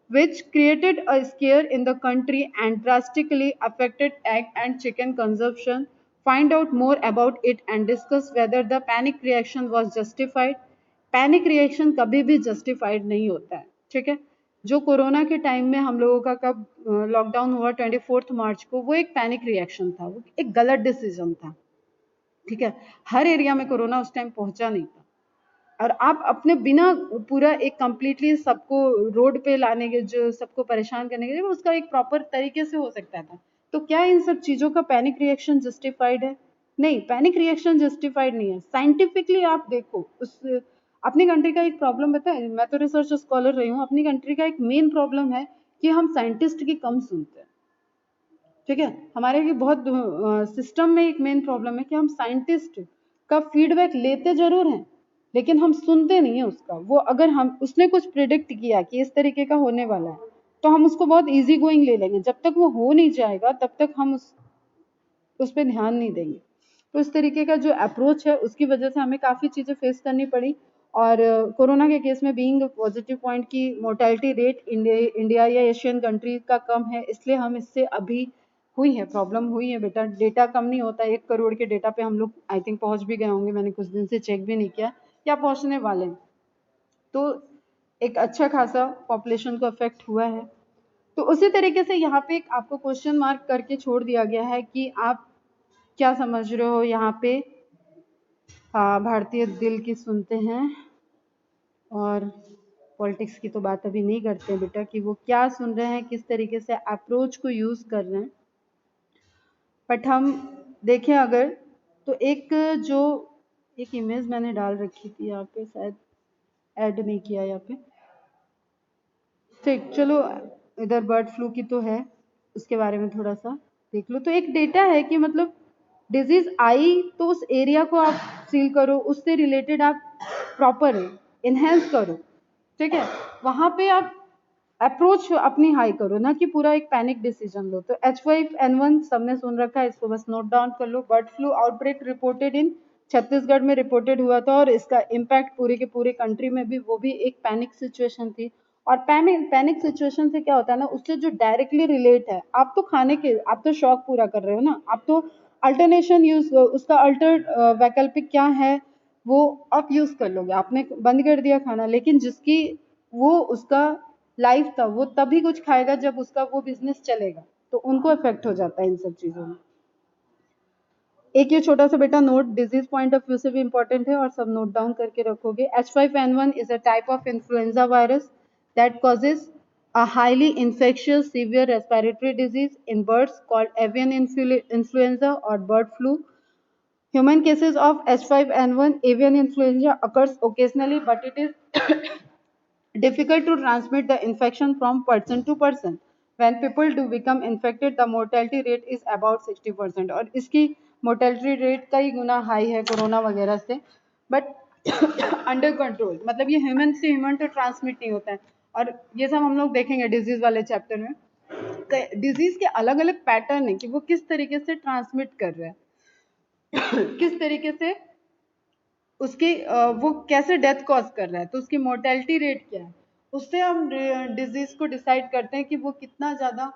which created a scare in the country and drastically affected egg and chicken consumption. Find out more about it and discuss whether the panic reaction was justified. Panic reaction कभी भी justified नहीं होता है, ठीक है। जो corona के time में हम लोगों का कब लॉकडाउन हुआ 24 मार्च को, वो एक पैनिक रिएक्शन था, वो एक गलत डिसीजन था, ठीक है। हर एरिया में कोरोना उस टाइम पहुंचा नहीं था, और आप अपने बिना पूरा एक कंप्लीटली सबको रोड पे लाने के, जो सबको परेशान करने के लिए, उसका एक प्रॉपर तरीके से हो सकता था। तो क्या इन सब चीजों का पैनिक रिएक्शन जस्टिफाइड है? नहीं, पैनिक रिएक्शन जस्टिफाइड नहीं है। साइंटिफिकली आप देखो, उस अपनी कंट्री का एक प्रॉब्लम बताए, मैं तो रिसर्च स्कॉलर रही हूँ, अपनी कंट्री का एक मेन प्रॉब्लम है कि हम साइंटिस्ट की कम सुनते हैं, ठीक है। हमारे भी बहुत सिस्टम में एक मेन प्रॉब्लम है कि हम साइंटिस्ट का फीडबैक लेते जरूर हैं, लेकिन हम सुनते नहीं है उसका। वो अगर हम उसने कुछ प्रिडिक्ट किया कि इस तरीके का होने वाला है, तो हम उसको बहुत इजी गोइंग ले लेंगे, जब तक वो हो नहीं जाएगा तब तक हम उस पर ध्यान नहीं देंगे। तो इस तरीके का जो अप्रोच है, उसकी वजह से हमें काफ़ी चीज़ें फेस करनी पड़ी। और कोरोना के केस में बीइंग पॉजिटिव पॉइंट की मोर्टेलिटी रेट इंडिया या एशियन कंट्रीज का कम है, इसलिए हम इससे अभी हुई है प्रॉब्लम, हुई है बेटा। डेटा कम नहीं होता, 1 करोड़ के डेटा पे हम लोग आई थिंक पहुंच भी गए होंगे, मैंने कुछ दिन से चेक भी नहीं किया, या पहुंचने वाले हैं। तो एक अच्छा खासा पॉपुलेशन को अफेक्ट हुआ है। तो उसी तरीके से यहाँ पे आपको क्वेश्चन मार्क करके छोड़ दिया गया है कि आप क्या समझ रहे हो यहाँ पे। भारतीय दिल की सुनते हैं, और पॉलिटिक्स की तो बात अभी नहीं करते हैं बेटा, कि वो क्या सुन रहे हैं, किस तरीके से अप्रोच को यूज कर रहे हैं। बट हम देखें अगर, तो एक इमेज मैंने डाल रखी थी यहाँ पे, शायद ऐड नहीं किया यहाँ पे, ठीक, चलो इधर बर्ड फ्लू की तो है, उसके बारे में थोड़ा सा देख लो। तो एक डेटा है कि मतलब डिजीज आई तो उस एरिया को आप सील करो, उससे रिलेटेड आप प्रॉपर इनहेंस करो, ठीक है। वहां पे आप अप्रोच अपनी हाई करो, ना कि पूरा एक पैनिक डिसीजन लो। तो H5N1 सबने सुन रखा है, इसको बस नोट डाउन कर लो। Bird flu outbreak reported in Chhattisgarh में रिपोर्टेड हुआ था, और इसका इम्पैक्ट पूरे के पूरे कंट्री में भी, वो भी एक पैनिक सिचुएशन थी। और पैनिक सिचुएशन से क्या होता है ना, उससे जो डायरेक्टली रिलेट है, आप तो आप तो शौक पूरा कर रहे हो ना, आप तो अल्टरनेशन यूज, उसका अल्टर वैकल्पिक क्या है वो आप यूज कर लोगे। आपने बंद कर दिया खाना, लेकिन जिसकी वो उसका लाइफ था, वो तभी कुछ खाएगा जब उसका वो बिजनेस चलेगा, तो उनको इफेक्ट हो जाता है इन सब चीजों में। एक ये छोटा सा बेटा note disease point of view से भी इंपॉर्टेंट है, और सब नोट डाउन करके रखोगे। H5N1 is a type of influenza virus that causes a highly infectious severe respiratory disease in birds called avian influenza or bird flu. Human cases of H5N1 avian influenza occurs occasionally, but it is difficult to transmit the infection from person to person. When people do become infected, the mortality rate is about 60%, और इसकी mortality rate कई गुना high है corona वगैरह से, but under control, मतलब ये human से human तो ट्रांसमिट नहीं होता है। और ये सब हम लोग देखेंगे डिजीज वाले चैप्टर में, डिजीज के अलग अलग पैटर्न है कि वो किस तरीके से ट्रांसमिट कर रहा है किस तरीके से उसकी वो कैसे डेथ कॉज कर रहा है, तो उसकी मोर्टेलिटी रेट क्या है, उससे हम डिजीज को डिसाइड करते हैं कि वो कितना ज्यादा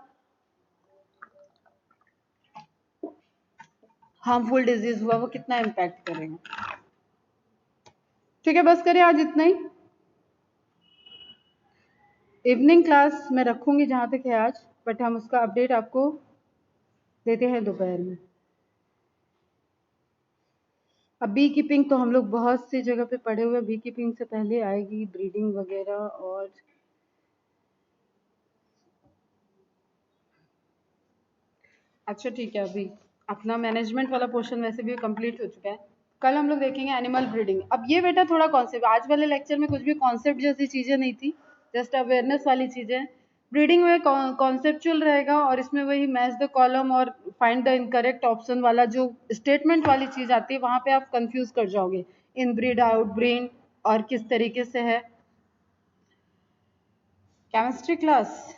हार्मफुल डिजीज हुआ, वो कितना इम्पैक्ट करेगा। ठीक है, बस करें आज इतना ही। इवनिंग क्लास मैं रखूंगी जहां तक है आज, बट हम उसका अपडेट आपको देते हैं दोपहर में। अब बी कीपिंग तो हम लोग बहुत सी जगह पे पढ़े हुए, बी कीपिंग से पहले आएगी ब्रीडिंग वगैरह, और अच्छा ठीक है, अभी अपना मैनेजमेंट वाला पोर्शन वैसे भी कंप्लीट हो चुका है। कल हम लोग देखेंगे एनिमल ब्रीडिंग। अब ये बेटा थोड़ा कॉन्सेप्ट, आज वाले लेक्चर में कुछ भी कॉन्सेप्ट जैसी चीजें नहीं थी, जस्ट अवेयरनेस वाली चीजें। ब्रीडिंग में कॉन्सेप्चुअल रहेगा, और इसमें वही मैच द कॉलम और फाइंड द इनकरेक्ट ऑप्शन वाला जो स्टेटमेंट वाली चीज आती है, वहां पे आप कंफ्यूज कर जाओगे, इन ब्रीड आउट ब्रीड और किस तरीके से है। केमिस्ट्री क्लास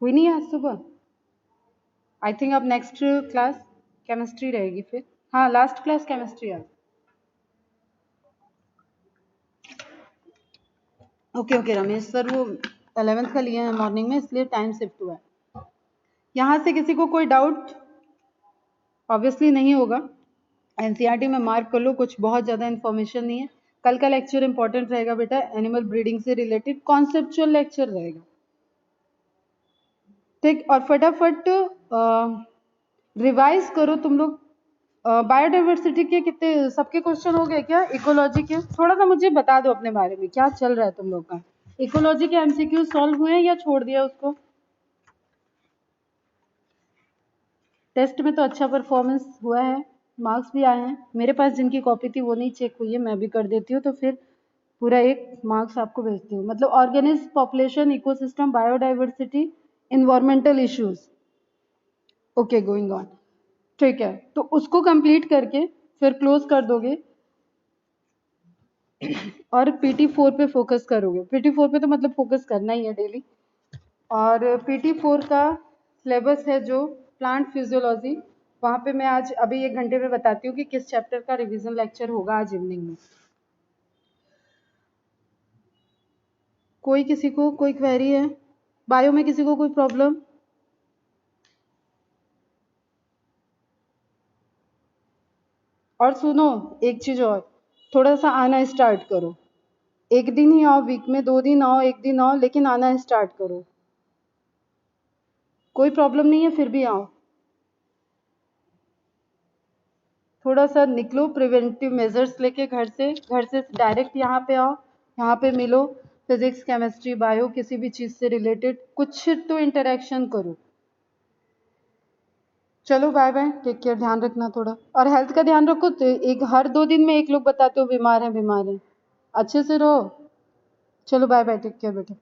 हुई नहीं आज सुबह, आई थिंक अब नेक्स्ट क्लास केमिस्ट्री रहेगी फिर। हाँ, लास्ट क्लास केमिस्ट्री आज। ओके ओके रमेश सर, वो 11th का लिए हैं मॉर्निंग में, इसलिए टाइम शिफ्ट हुआ है। यहाँ से किसी को कोई डाउट ऑब्वियसली नहीं होगा। एनसीईआरटी में मार्क कर लो, कुछ बहुत ज़्यादा इन्फॉर्मेशन नहीं है। कल का लेक्चर इंपॉर्टेंट रहेगा बेटा, एनिमल ब्रीडिंग से रिलेटेड कॉन्सेप्चुअल लेक्चर रहेगा, ठीक। और फटाफट रिवाइज करो तुम लोग। बायोडाइवर्सिटी के कितने सबके क्वेश्चन हो गए क्या? इकोलॉजी के थोड़ा सा मुझे बता दो अपने बारे में, क्या चल रहा है तुम लोग का? इकोलॉजी के एमसीक्यू सॉल्व हुए हैं या छोड़ दिया उसको? टेस्ट में तो अच्छा परफॉर्मेंस हुआ है, मार्क्स भी आए हैं। मेरे पास जिनकी कॉपी थी वो नहीं चेक हुई है, मैं भी कर देती हूँ, तो फिर पूरा एक मार्क्स आपको भेजती हूँ। मतलब organism, population, ecosystem, biodiversity, environmental issues, okay going on, ठीक है। तो उसको कंप्लीट करके फिर क्लोज कर दोगे और PT4 पे फोकस करोगे। PT4 पे तो मतलब फोकस करना ही है डेली। और PT4 का सिलेबस है जो प्लांट फिजियोलॉजी, वहाँ पे मैं आज अभी 1 घंटे में बताती हूँ कि किस चैप्टर का रिवीजन लेक्चर होगा आज इवनिंग में। कोई किसी को कोई क्वेरी है? बायो में किसी को कोई प्रॉब्लम? और सुनो एक चीज और, थोड़ा सा आना स्टार्ट करो। एक दिन ही आओ, वीक में 2 दिन आओ, एक दिन आओ, लेकिन आना स्टार्ट करो। कोई प्रॉब्लम नहीं है, फिर भी आओ। थोड़ा सा निकलो प्रिवेंटिव मेजर्स लेके घर से डायरेक्ट यहाँ पे आओ, यहाँ पे मिलो। फिजिक्स, केमिस्ट्री, बायो, किसी भी चीज से रिलेटेड कुछ तो इंटरेक्शन करो। चलो बाय बाय, टेक केयर, ध्यान रखना थोड़ा, और हेल्थ का ध्यान रखो। तो एक हर 2 दिन में एक लोग बताते हो बीमार है बीमार है, अच्छे से रहो। चलो बाय बाय, टेक केयर बेटा।